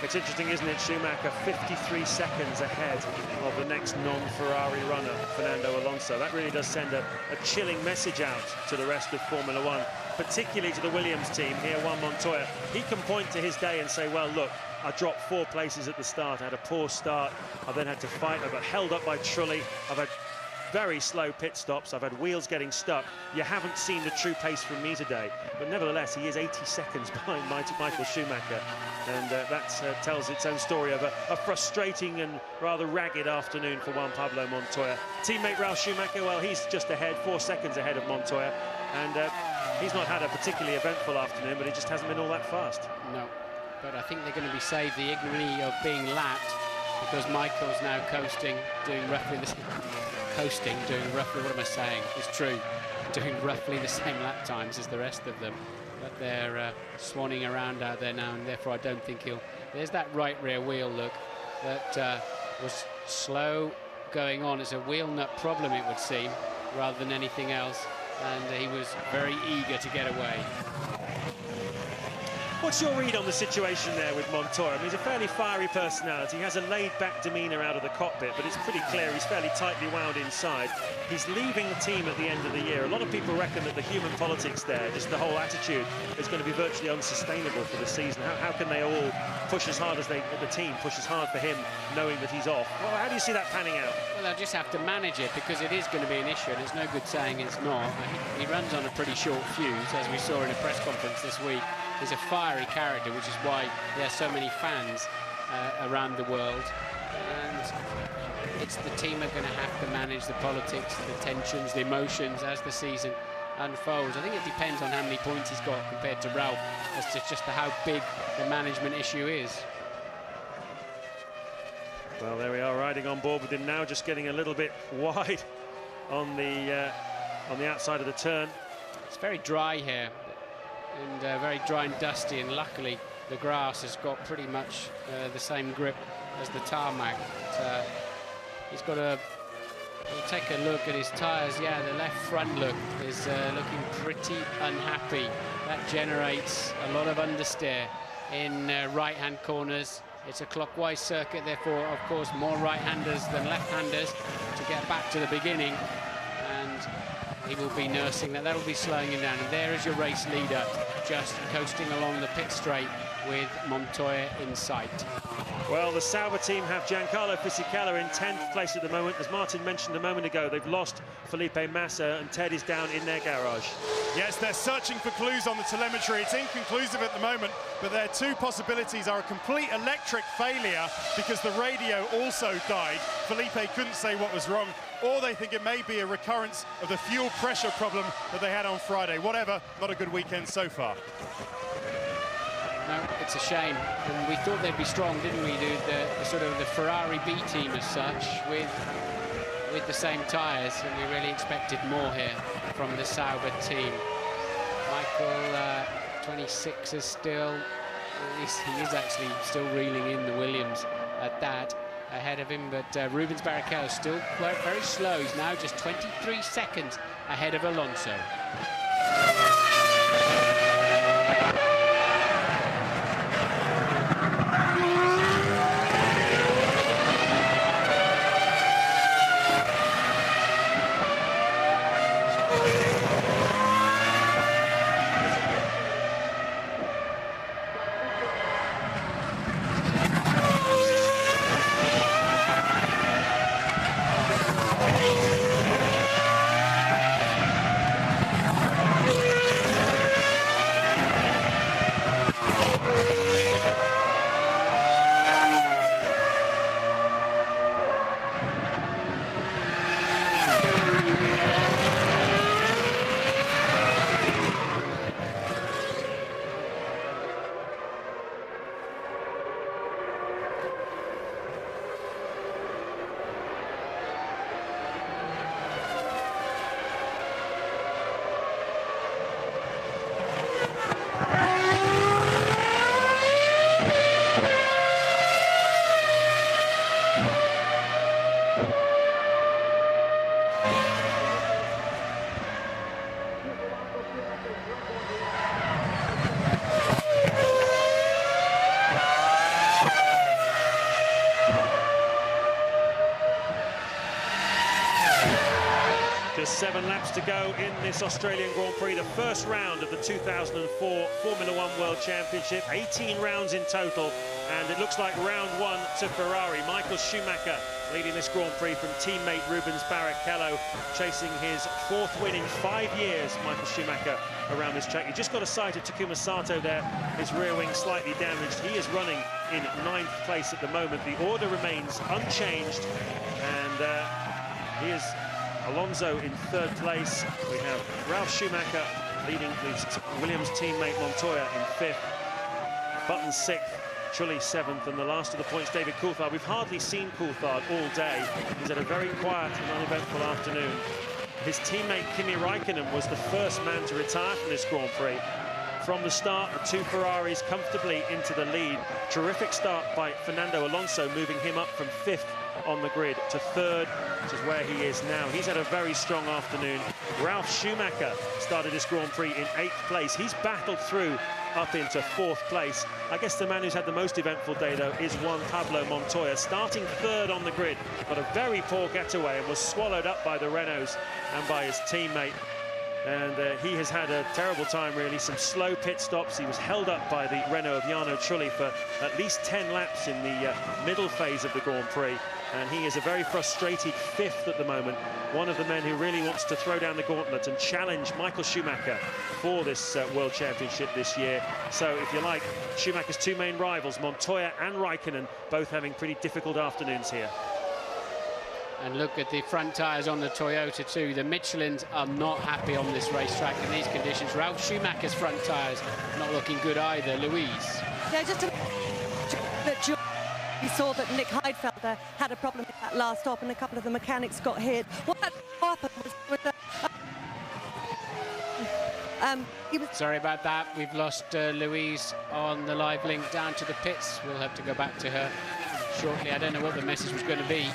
B: It's interesting, isn't it? Schumacher 53 seconds ahead of the next non-Ferrari runner, Fernando Alonso. That really does send a chilling message out to the rest of Formula One, particularly to the Williams team here, Juan Montoya. He can point to his day and say, well, look, I dropped 4 places at the start. I had a poor start. I then had to fight. I got held up by Trulli. I've had very slow pit stops. I've had wheels getting stuck. You haven't seen the true pace from me today. But nevertheless, he is 80 seconds behind Michael Schumacher. And that tells its own story of a frustrating and rather ragged afternoon for Juan Pablo Montoya. Teammate Ralf Schumacher, well, he's just ahead, 4 seconds ahead of Montoya. And he's not had a particularly eventful afternoon, but he just hasn't been all that fast.
C: No, but I think they're going to be saved the ignominy of being lapped, because Michael's now coasting, doing roughly the same. What am I saying? It's true. Doing roughly the same lap times as the rest of them. But they're swanning around out there now, and therefore I don't think he'll... There's that right rear wheel, look, that was slow going on. It's a wheel nut problem, it would seem, rather than anything else. And he was very eager to get away.
B: What's your read on the situation there with Montoya? I mean, he's a fairly fiery personality. He has a laid-back demeanour out of the cockpit, but it's pretty clear he's fairly tightly wound inside. He's leaving the team at the end of the year. A lot of people reckon that the human politics there, just the whole attitude, is going to be virtually unsustainable for the season. How can they all push as hard as the team push as hard for him, knowing that he's off? Well, how do you see that panning out?
C: Well, they'll just have to manage it, because it is going to be an issue, and it's no good saying it's not. He runs on a pretty short fuse, as we saw in a press conference this week. He's a fiery character, which is why he has so many fans around the world. And it's the team are going to have to manage the politics, the tensions, the emotions as the season unfolds. I think it depends on how many points he's got compared to Ralf as to just how big the management issue is.
B: Well, there we are, riding on board with him now, just getting a little bit wide on the outside of the turn.
C: It's very dry here, and very dry and dusty, and luckily the grass has got pretty much the same grip as the tarmac. But, he's got a We'll take a look at his tyres. Yeah, the left front look is looking pretty unhappy. That generates a lot of understeer in right-hand corners. It's a clockwise circuit, therefore, of course, more right-handers than left-handers to get back to the beginning. And he will be nursing that. That'll be slowing him down. And there is your race leader, just coasting along the pit straight with Montoya in sight.
B: Well, the Sauber team have Giancarlo Fisichella in 10th place at the moment. As Martin mentioned a moment ago, they've lost Felipe Massa, and Ted is down in their garage.
D: Yes, they're searching for clues on the telemetry. It's inconclusive at the moment, but their two possibilities are a complete electric failure because the radio also died. Felipe couldn't say what was wrong, or they think it may be a recurrence of the fuel pressure problem that they had on Friday. Whatever, not a good weekend so far.
C: No, it's a shame. And we thought they'd be strong, didn't we? The sort of the Ferrari B team as such, with the same tyres, and we really expected more here from the Sauber team. Michael, 26 is still, he is actually still reeling in the Williams at that, ahead of him, but Rubens Barrichello still very slow. He's now just 23 seconds ahead of Alonso.
B: Just 7 laps to go in this Australian Grand Prix, the first round of the 2004 Formula One World Championship. 18 rounds in total, and it looks like round 1 to Ferrari. Michael Schumacher leading this Grand Prix from teammate Rubens Barrichello, chasing his 4th win in 5 years, Michael Schumacher, around this track. He just got a sight of Takuma Sato there, his rear wing slightly damaged. He is running in 9th place at the moment. The order remains unchanged, and he is Alonso in 3rd place. We have Ralf Schumacher leading his Williams teammate Montoya in 5th. Button 6th, Trulli 7th, and the last of the points, David Coulthard. We've hardly seen Coulthard all day. He's had a very quiet and uneventful afternoon. His teammate Kimi Raikkonen was the first man to retire from this Grand Prix. From the start, the 2 Ferraris comfortably into the lead. Terrific start by Fernando Alonso, moving him up from 5th on the grid to 3rd, which is where he is now. He's had a very strong afternoon. Ralf Schumacher started this Grand Prix in 8th place. He's battled through up into 4th place. I guess the man who's had the most eventful day, though, is Juan Pablo Montoya, starting 3rd on the grid. Got a very poor getaway and was swallowed up by the Renaults and by his teammate. And he has had a terrible time, really. Some slow pit stops. He was held up by the Renault of Jarno Trulli for at least 10 laps in the middle phase of the Grand Prix. And he is a very frustrated 5th at the moment. One of the men who really wants to throw down the gauntlet and challenge Michael Schumacher for this World Championship this year. So, if you like, Schumacher's 2 main rivals, Montoya and Raikkonen, both having pretty difficult afternoons here.
C: And look at the front tyres on the Toyota too. The Michelins are not happy on this racetrack in these conditions. Ralf Schumacher's front tyres not looking good either. Louise.
E: Yeah, just that we saw that Nick Heidfelder had a problem with that last stop, and a couple of the mechanics got hit. What happened was with the
C: Sorry about that. We've lost Louise on the live link down to the pits. We'll have to go back to her shortly. I don't know what the message was going to be.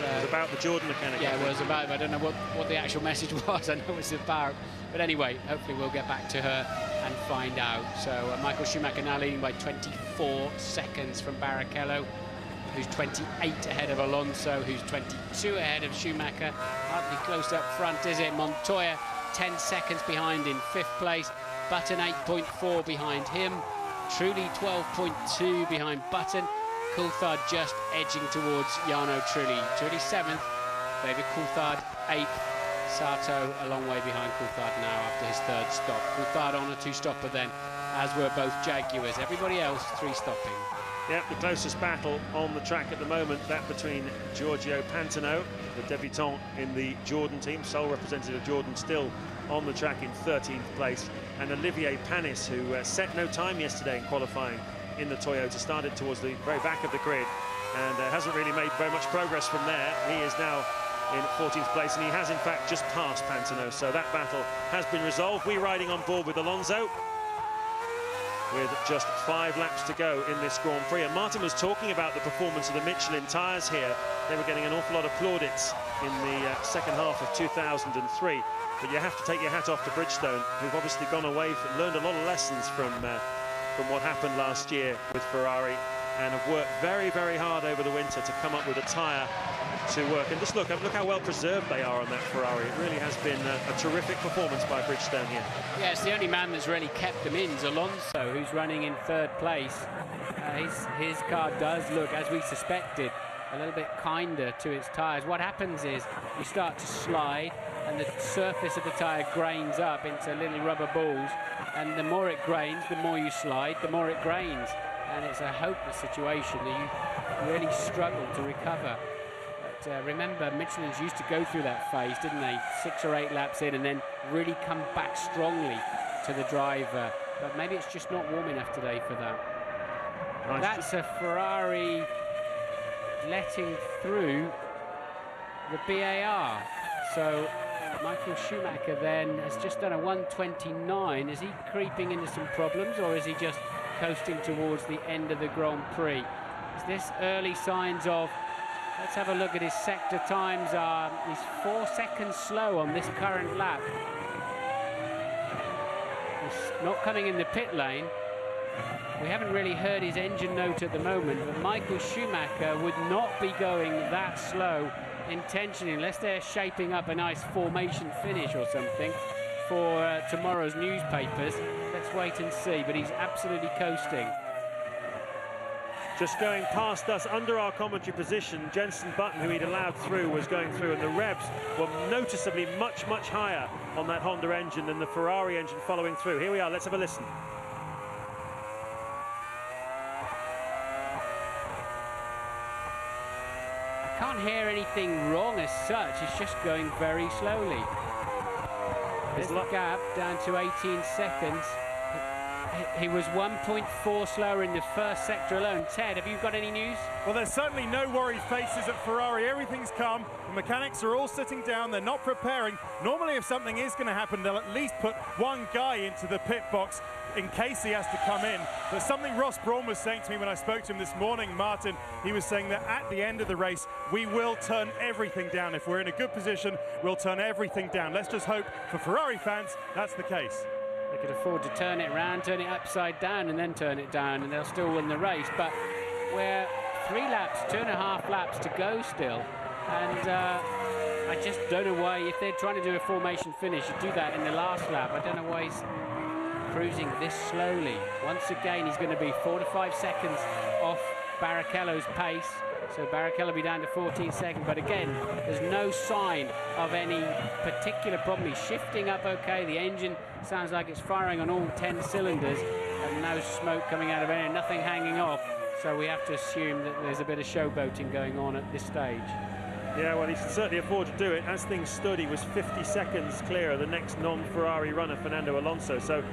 B: it was about the Jordan mechanic.
C: Yeah, it was about. I don't know what the actual message was. I know it was about. But anyway, hopefully we'll get back to her and find out. So Michael Schumacher now leading by 24 seconds from Barrichello, who's 28 ahead of Alonso, who's 22 ahead of Schumacher. Hardly close up front, is it? Montoya 10 seconds behind in 5th place. Button 8.4 behind him. Trulli 12.2 behind Button. Coulthard just edging towards Jarno Trulli. Trulli 7th, David Coulthard 8th. Sato a long way behind Coulthard now after his 3rd stop. Coulthard on a 2-stopper then, as were both Jaguars. Everybody else 3-stopping.
B: Yep, the closest battle on the track at the moment, that between Giorgio Pantano, the debutant in the Jordan team, sole representative of Jordan, still on the track in 13th place, and Olivier Panis, who set no time yesterday in qualifying in the Toyota, started towards the very back of the grid and hasn't really made very much progress from there. He is now in 14th place, and he has in fact just passed Pantano, so that battle has been resolved. We're riding on board with Alonso with just 5 laps to go in this Grand Prix, and Martin was talking about the performance of the Michelin tyres here. They were getting an awful lot of plaudits in the second half of 2003, but you have to take your hat off to Bridgestone, who've obviously gone away and learned a lot of lessons from what happened last year with Ferrari, and have worked very, very hard over the winter to come up with a tyre to work. And just look how well preserved they are on that Ferrari. It really has been a terrific performance by Bridgestone here.
C: Yeah, it's the only man that's really kept them in is Alonso, who's running in 3rd place. His car does look, as we suspected, a little bit kinder to its tyres. What happens is you start to slide and the surface of the tyre grains up into little rubber balls, and the more it grains, the more you slide, the more it grains. And it's a hopeless situation that you really struggle to recover. But remember, Michelin's used to go through that phase, didn't they? 6 or 8 laps in and then really come back strongly to the driver. But maybe it's just not warm enough today for that. Nice. That's a Ferrari letting through the BAR. So Michael Schumacher then has just done a 1:29. Is he creeping into some problems, or is he just coasting towards the end of the Grand Prix? Is this early signs of... Let's have a look at his sector times. He's 4 seconds slow on this current lap. He's not coming in the pit lane. We haven't really heard his engine note at the moment, but Michael Schumacher would not be going that slow intentionally, unless they're shaping up a nice formation finish or something for tomorrow's newspapers. Let's wait and see, but he's absolutely coasting.
B: Just going past us under our commentary position, Jenson Button, who he'd allowed through, was going through, and the revs were noticeably much, much higher on that Honda engine than the Ferrari engine following through. Here we are, let's have a listen.
C: I can't hear anything wrong as such, it's just going very slowly. There's the gap down to 18 seconds. He was 1.4 slower in the first sector alone. Ted, have you got any news?
D: Well, there's certainly no worried faces at Ferrari. Everything's calm. The mechanics are all sitting down. They're not preparing. Normally, if something is going to happen, they'll at least put one guy into the pit box in case he has to come in. But something Ross Brawn was saying to me when I spoke to him this morning, Martin, he was saying that at the end of the race, we will turn everything down. If we're in a good position, we'll turn everything down. Let's just hope for Ferrari fans that's the case.
C: They could afford to turn it around, turn it upside down, and then turn it down, and they'll still win the race. But we're 3 laps, 2.5 laps to go still. And I just don't know why, if they're trying to do a formation finish, you do that in the last lap. I don't know why he's cruising this slowly. Once again, he's going to be 4 to 5 seconds off Barrichello's pace. So Barrichello will be down to 14 seconds, but again, there's no sign of any particular problem. He's shifting up okay, the engine sounds like it's firing on all 10 cylinders, and no smoke coming out of it, nothing hanging off. So we have to assume that there's a bit of showboating going on at this stage.
B: Yeah, well, he can certainly afford to do it. As things stood, he was 50 seconds clear of the next non-Ferrari runner, Fernando Alonso. So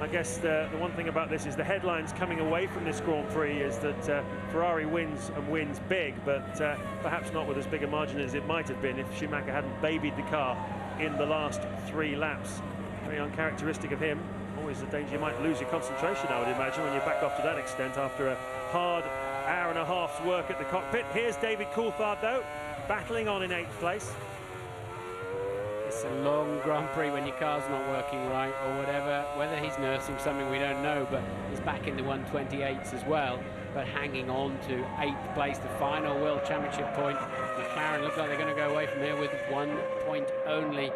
B: I guess the one thing about this is the headlines coming away from this Grand Prix is that Ferrari wins and wins big, but perhaps not with as big a margin as it might have been if Schumacher hadn't babied the car in the last 3 laps. Very uncharacteristic of him. Always the danger you might lose your concentration, I would imagine, when you back off to that extent after a hard hour and a half's work at the cockpit. Here's David Coulthard, though, battling on in 8th place.
C: It's a long Grand Prix when your car's not working right or whatever. Whether he's nursing something, we don't know, but he's back in the 128s as well, but hanging on to 8th place, the final World Championship point. McLaren look like they're going to go away from here with 1 point only.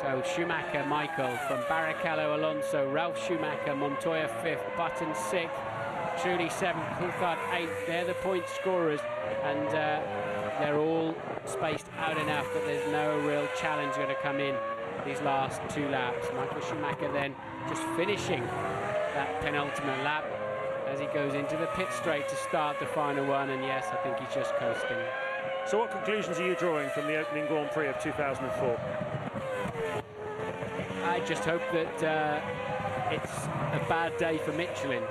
C: So Schumacher, Michael from Barrichello, Alonso, Ralf Schumacher, Montoya 5th, Button 6th, Trulli 7th, Coulthard 8th. They're the point scorers, and they're all spaced out enough that there's no real challenge going to come in these last 2 laps. Michael Schumacher then just finishing that penultimate lap as he goes into the pit straight to start the final one, and yes, I think he's just coasting.
B: So what conclusions are you drawing from the opening Grand Prix of 2004?
C: I just hope that it's a bad day for Michelin,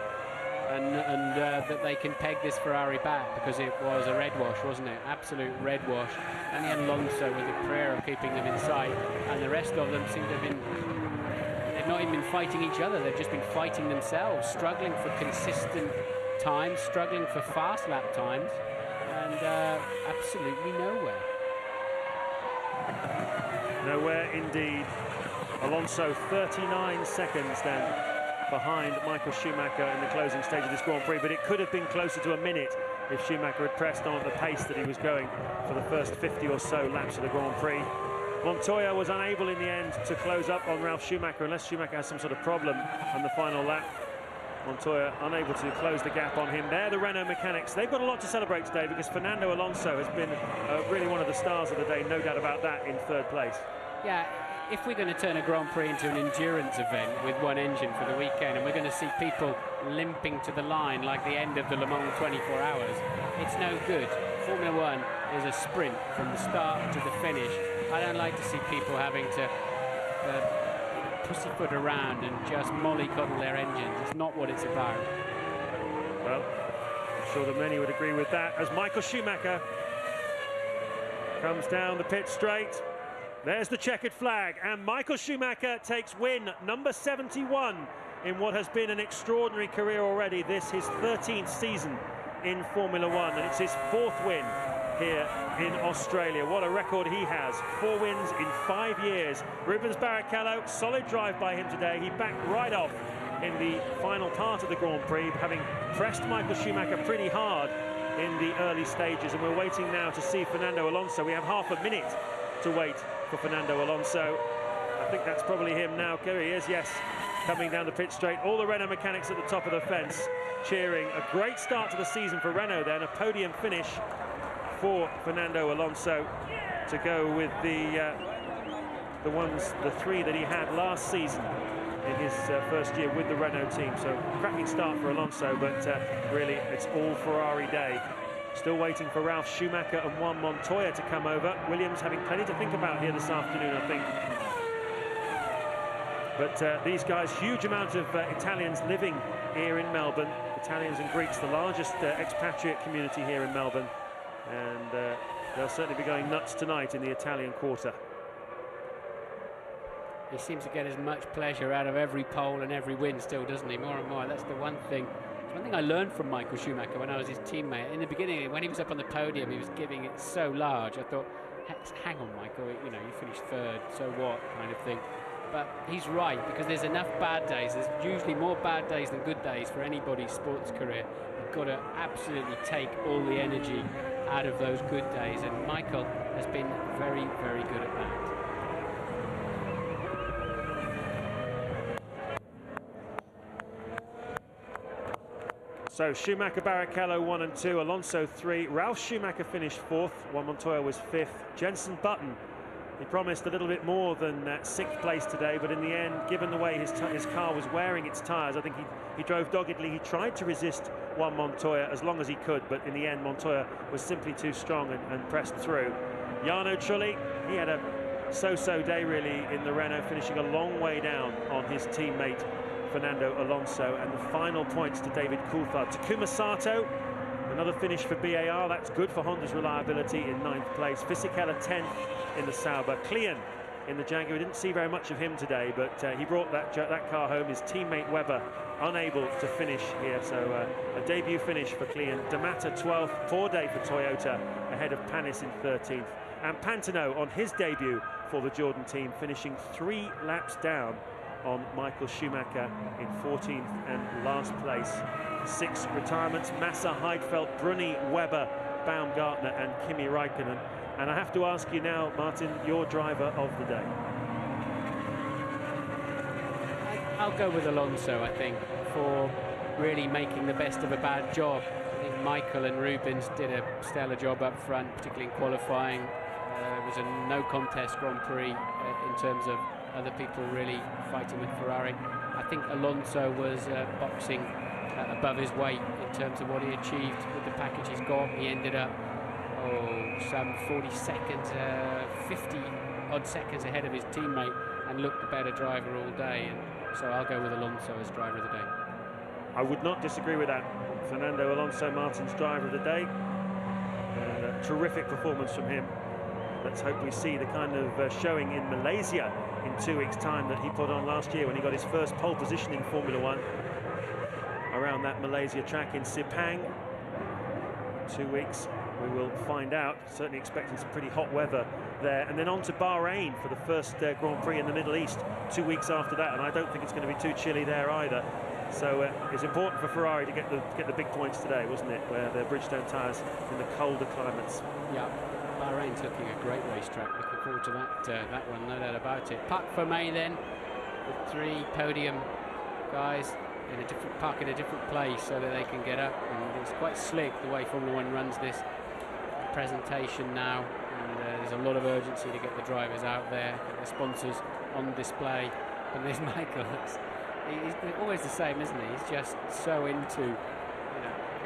C: and that they can peg this Ferrari back, because it was a red wash, wasn't it? Absolute red wash. And Alonso with the prayer of keeping them in sight, and the rest of them seem to have been, they've not even been fighting each other, they've just been fighting themselves, struggling for consistent times, struggling for fast lap times, and absolutely nowhere.
B: Nowhere indeed. Alonso 39 seconds then behind Michael Schumacher in the closing stage of this Grand Prix, but it could have been closer to a minute if Schumacher had pressed on at the pace that he was going for the first 50 or so laps of the Grand Prix. Montoya was unable in the end to close up on Ralf Schumacher, unless Schumacher has some sort of problem on the final lap. Montoya unable to close the gap on him. There, the Renault mechanics, they've got a lot to celebrate today, because Fernando Alonso has been really one of the stars of the day, no doubt about that, in 3rd place.
C: Yeah, if we're going to turn a Grand Prix into an endurance event with one engine for the weekend, and we're going to see people limping to the line like the end of the Le Mans 24 hours, it's no good. Formula One is a sprint from the start to the finish. I don't like to see people having to pussyfoot around and just mollycoddle their engines. It's not what it's about.
B: Well, I'm sure that many would agree with that, as Michael Schumacher comes down the pit straight. There's the checkered flag, and Michael Schumacher takes win number 71 in what has been an extraordinary career already. This his 13th season in Formula One, and it's his 4th win here in Australia. What a record he has. 4 wins in 5 years. Rubens Barrichello, solid drive by him today. He backed right off in the final part of the Grand Prix, having pressed Michael Schumacher pretty hard in the early stages, and we're waiting now to see Fernando Alonso. We have half a minute to wait for Fernando Alonso. I think that's probably him now. Here he is, yes, coming down the pit straight. All the Renault mechanics at the top of the fence cheering. A great start to the season for Renault then, a podium finish for Fernando Alonso to go with the 3 that he had last season in his first year with the Renault team. So cracking start for Alonso, but really it's all Ferrari day. Still waiting for Ralf Schumacher and Juan Montoya to come over. Williams having plenty to think about here this afternoon, I think. But these guys, huge amount of Italians living here in Melbourne. Italians and Greeks, the largest expatriate community here in Melbourne. And they'll certainly be going nuts tonight in the Italian quarter.
C: He seems to get as much pleasure out of every pole and every win still, doesn't he? More and more. That's the one thing. One thing I learned from Michael Schumacher when I was his teammate. In the beginning, when he was up on the podium, he was giving it so large. I thought, hang on, Michael, you know, you finished 3rd, so what, kind of thing. But he's right, because there's enough bad days. There's usually more bad days than good days for anybody's sports career. You've got to absolutely take all the energy out of those good days, and Michael has been very, very good at that.
B: So Schumacher, Barrichello 1 and 2, Alonso 3, Ralf Schumacher finished 4th, Juan Montoya was 5th, Jenson Button, he promised a little bit more than 6th place today, but in the end, given the way his car was wearing its tyres, I think he drove doggedly. He tried to resist Juan Montoya as long as he could, but in the end Montoya was simply too strong and pressed through. Jarno Trulli, he had a so-so day really in the Renault, finishing a long way down on his teammate Fernando Alonso, and the final points to David Coulthard. Takuma Sato, another finish for BAR, that's good for Honda's reliability in 9th place. Fisichella 10th in the Sauber. Klian in the Jaguar. We didn't see very much of him today, but he brought that car home. His teammate Webber unable to finish here, so a debut finish for Clean. D'Amata 12th, poor day for Toyota, ahead of Panis in 13th. And Pantano on his debut for the Jordan team, finishing 3 laps down on Michael Schumacher in 14th and last place. 6 retirements: Massa, Heidfeld, Bruni, Webber, Baumgartner and Kimi Räikkönen. And I have to ask you now, Martin, your driver of the day.
C: I'll go with Alonso, I think, for really making the best of a bad job. I think Michael and Rubens did a stellar job up front, particularly in qualifying. It was a no-contest Grand Prix in terms of other people really fighting with Ferrari. I think Alonso was boxing above his weight in terms of what he achieved with the package he's got. He ended up some 40 seconds, 50 odd seconds ahead of his teammate, and looked a better driver all day. And so I'll go with Alonso as driver of the day.
B: I would not disagree with that. Fernando Alonso, Martin's driver of the day. A terrific performance from him. Let's hope we see the kind of showing in Malaysia in 2 weeks' time that he put on last year when he got his first pole position in Formula One around that Malaysia track in Sepang. 2 weeks, we will find out. Certainly expecting some pretty hot weather there. And then on to Bahrain for the first Grand Prix in the Middle East 2 weeks after that, and I don't think it's going to be too chilly there either. So it's important for Ferrari to get the big points today, wasn't it? Where they're Bridgestone tyres in the colder climates.
C: Yeah, Bahrain's looking a great racetrack. Looking forward to that one, no doubt about it. Parc Fermé then, with 3 podium guys in a different park in a different place so that they can get up. And it's quite slick the way Formula One runs this presentation now. And there's a lot of urgency to get the drivers out there, get the sponsors on display. And there's Michael. He's always the same, isn't he? He's just so into,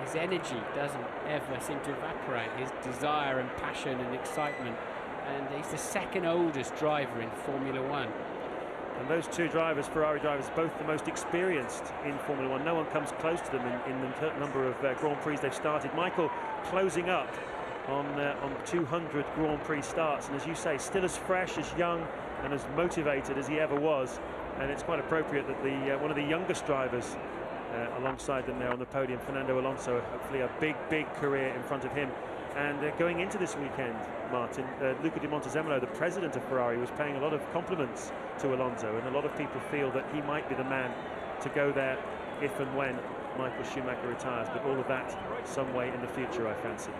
C: his energy doesn't ever seem to evaporate. His desire and passion and excitement. And he's the second oldest driver in Formula One.
B: And those 2 drivers, Ferrari drivers, both the most experienced in Formula One. No one comes close to them in the number of Grand Prix they've started. Michael closing up on 200 Grand Prix starts, and as you say, still as fresh, as young and as motivated as he ever was. And it's quite appropriate that one of the youngest drivers alongside them there on the podium, Fernando Alonso, hopefully a big career in front of him. And going into this weekend, Martin, Luca Di Montezemolo, the president of Ferrari, was paying a lot of compliments to Alonso, and a lot of people feel that he might be the man to go there if and when Michael Schumacher retires. But all of that some way in the future, I fancy.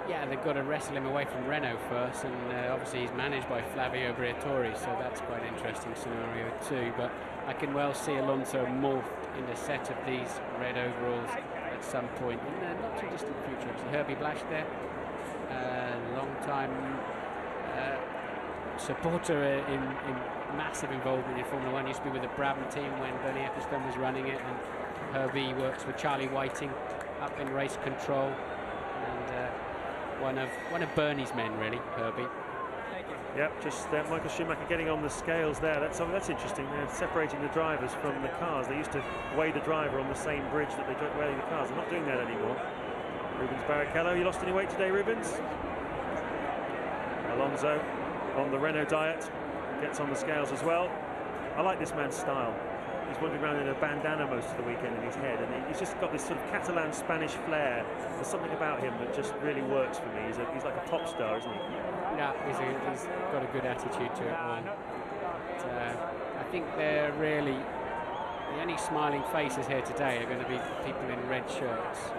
C: Yeah, they've got to wrestle him away from Renault first, and obviously he's managed by Flavio Briatore, so that's quite an interesting scenario too. But I can well see Alonso morphed in a set of these red overalls at some point in the not too distant future. Actually, Herbie Blasch there, long-time supporter in massive involvement in Formula One. Used to be with the Brabham team when Bernie Ecclestone was running it, and Herbie works with Charlie Whiting up in race control. One of Bernie's men, really, Herbie.
B: Yep, just Michael Schumacher getting on the scales there. That's interesting. They're separating the drivers from the cars. They used to weigh the driver on the same bridge that they weigh the cars. They're not doing that anymore. Rubens Barrichello, you lost any weight today, Rubens? Alonso on the Renault diet, gets on the scales as well. I like this man's style. He's wandering around in a bandana most of the weekend in his head, and he's just got this sort of Catalan Spanish flair. There's something about him that just really works for me. He's like a pop star, isn't he?
C: Yeah, he's got a good attitude to it all. But, I think they're really the only smiling faces here today are going to be people in red shirts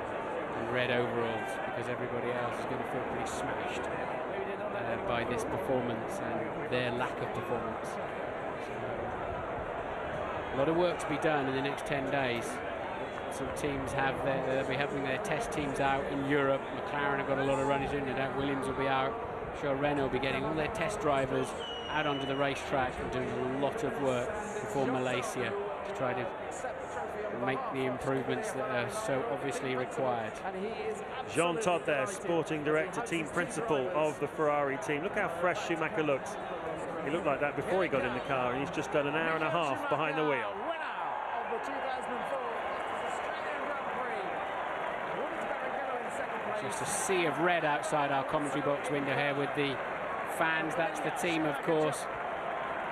C: and red overalls, because everybody else is going to feel pretty smashed by this performance and their lack of performance. A lot of work to be done in the next 10 days. Some teams they'll be having their test teams out in Europe. McLaren have got a lot of runners in, no doubt Williams will be out. I'm sure Renault will be getting all their test drivers out onto the racetrack and doing a lot of work before Malaysia to try to make the improvements that are so obviously required.
B: Jean Todt there, sporting director, team principal of the Ferrari team. Look how fresh Schumacher looks. He looked like that before he got in the car, and he's just done an hour and a half behind the wheel.
C: Just a sea of red outside our commentary box window here with the fans. That's the team, of course,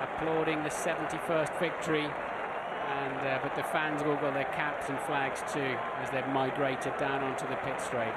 C: applauding the 71st victory, and but the fans have all got their caps and flags too as they've migrated down onto the pit straight.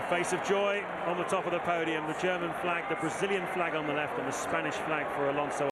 B: Face of joy on the top of the podium, the German flag, the Brazilian flag on the left, and the Spanish flag for Alonso.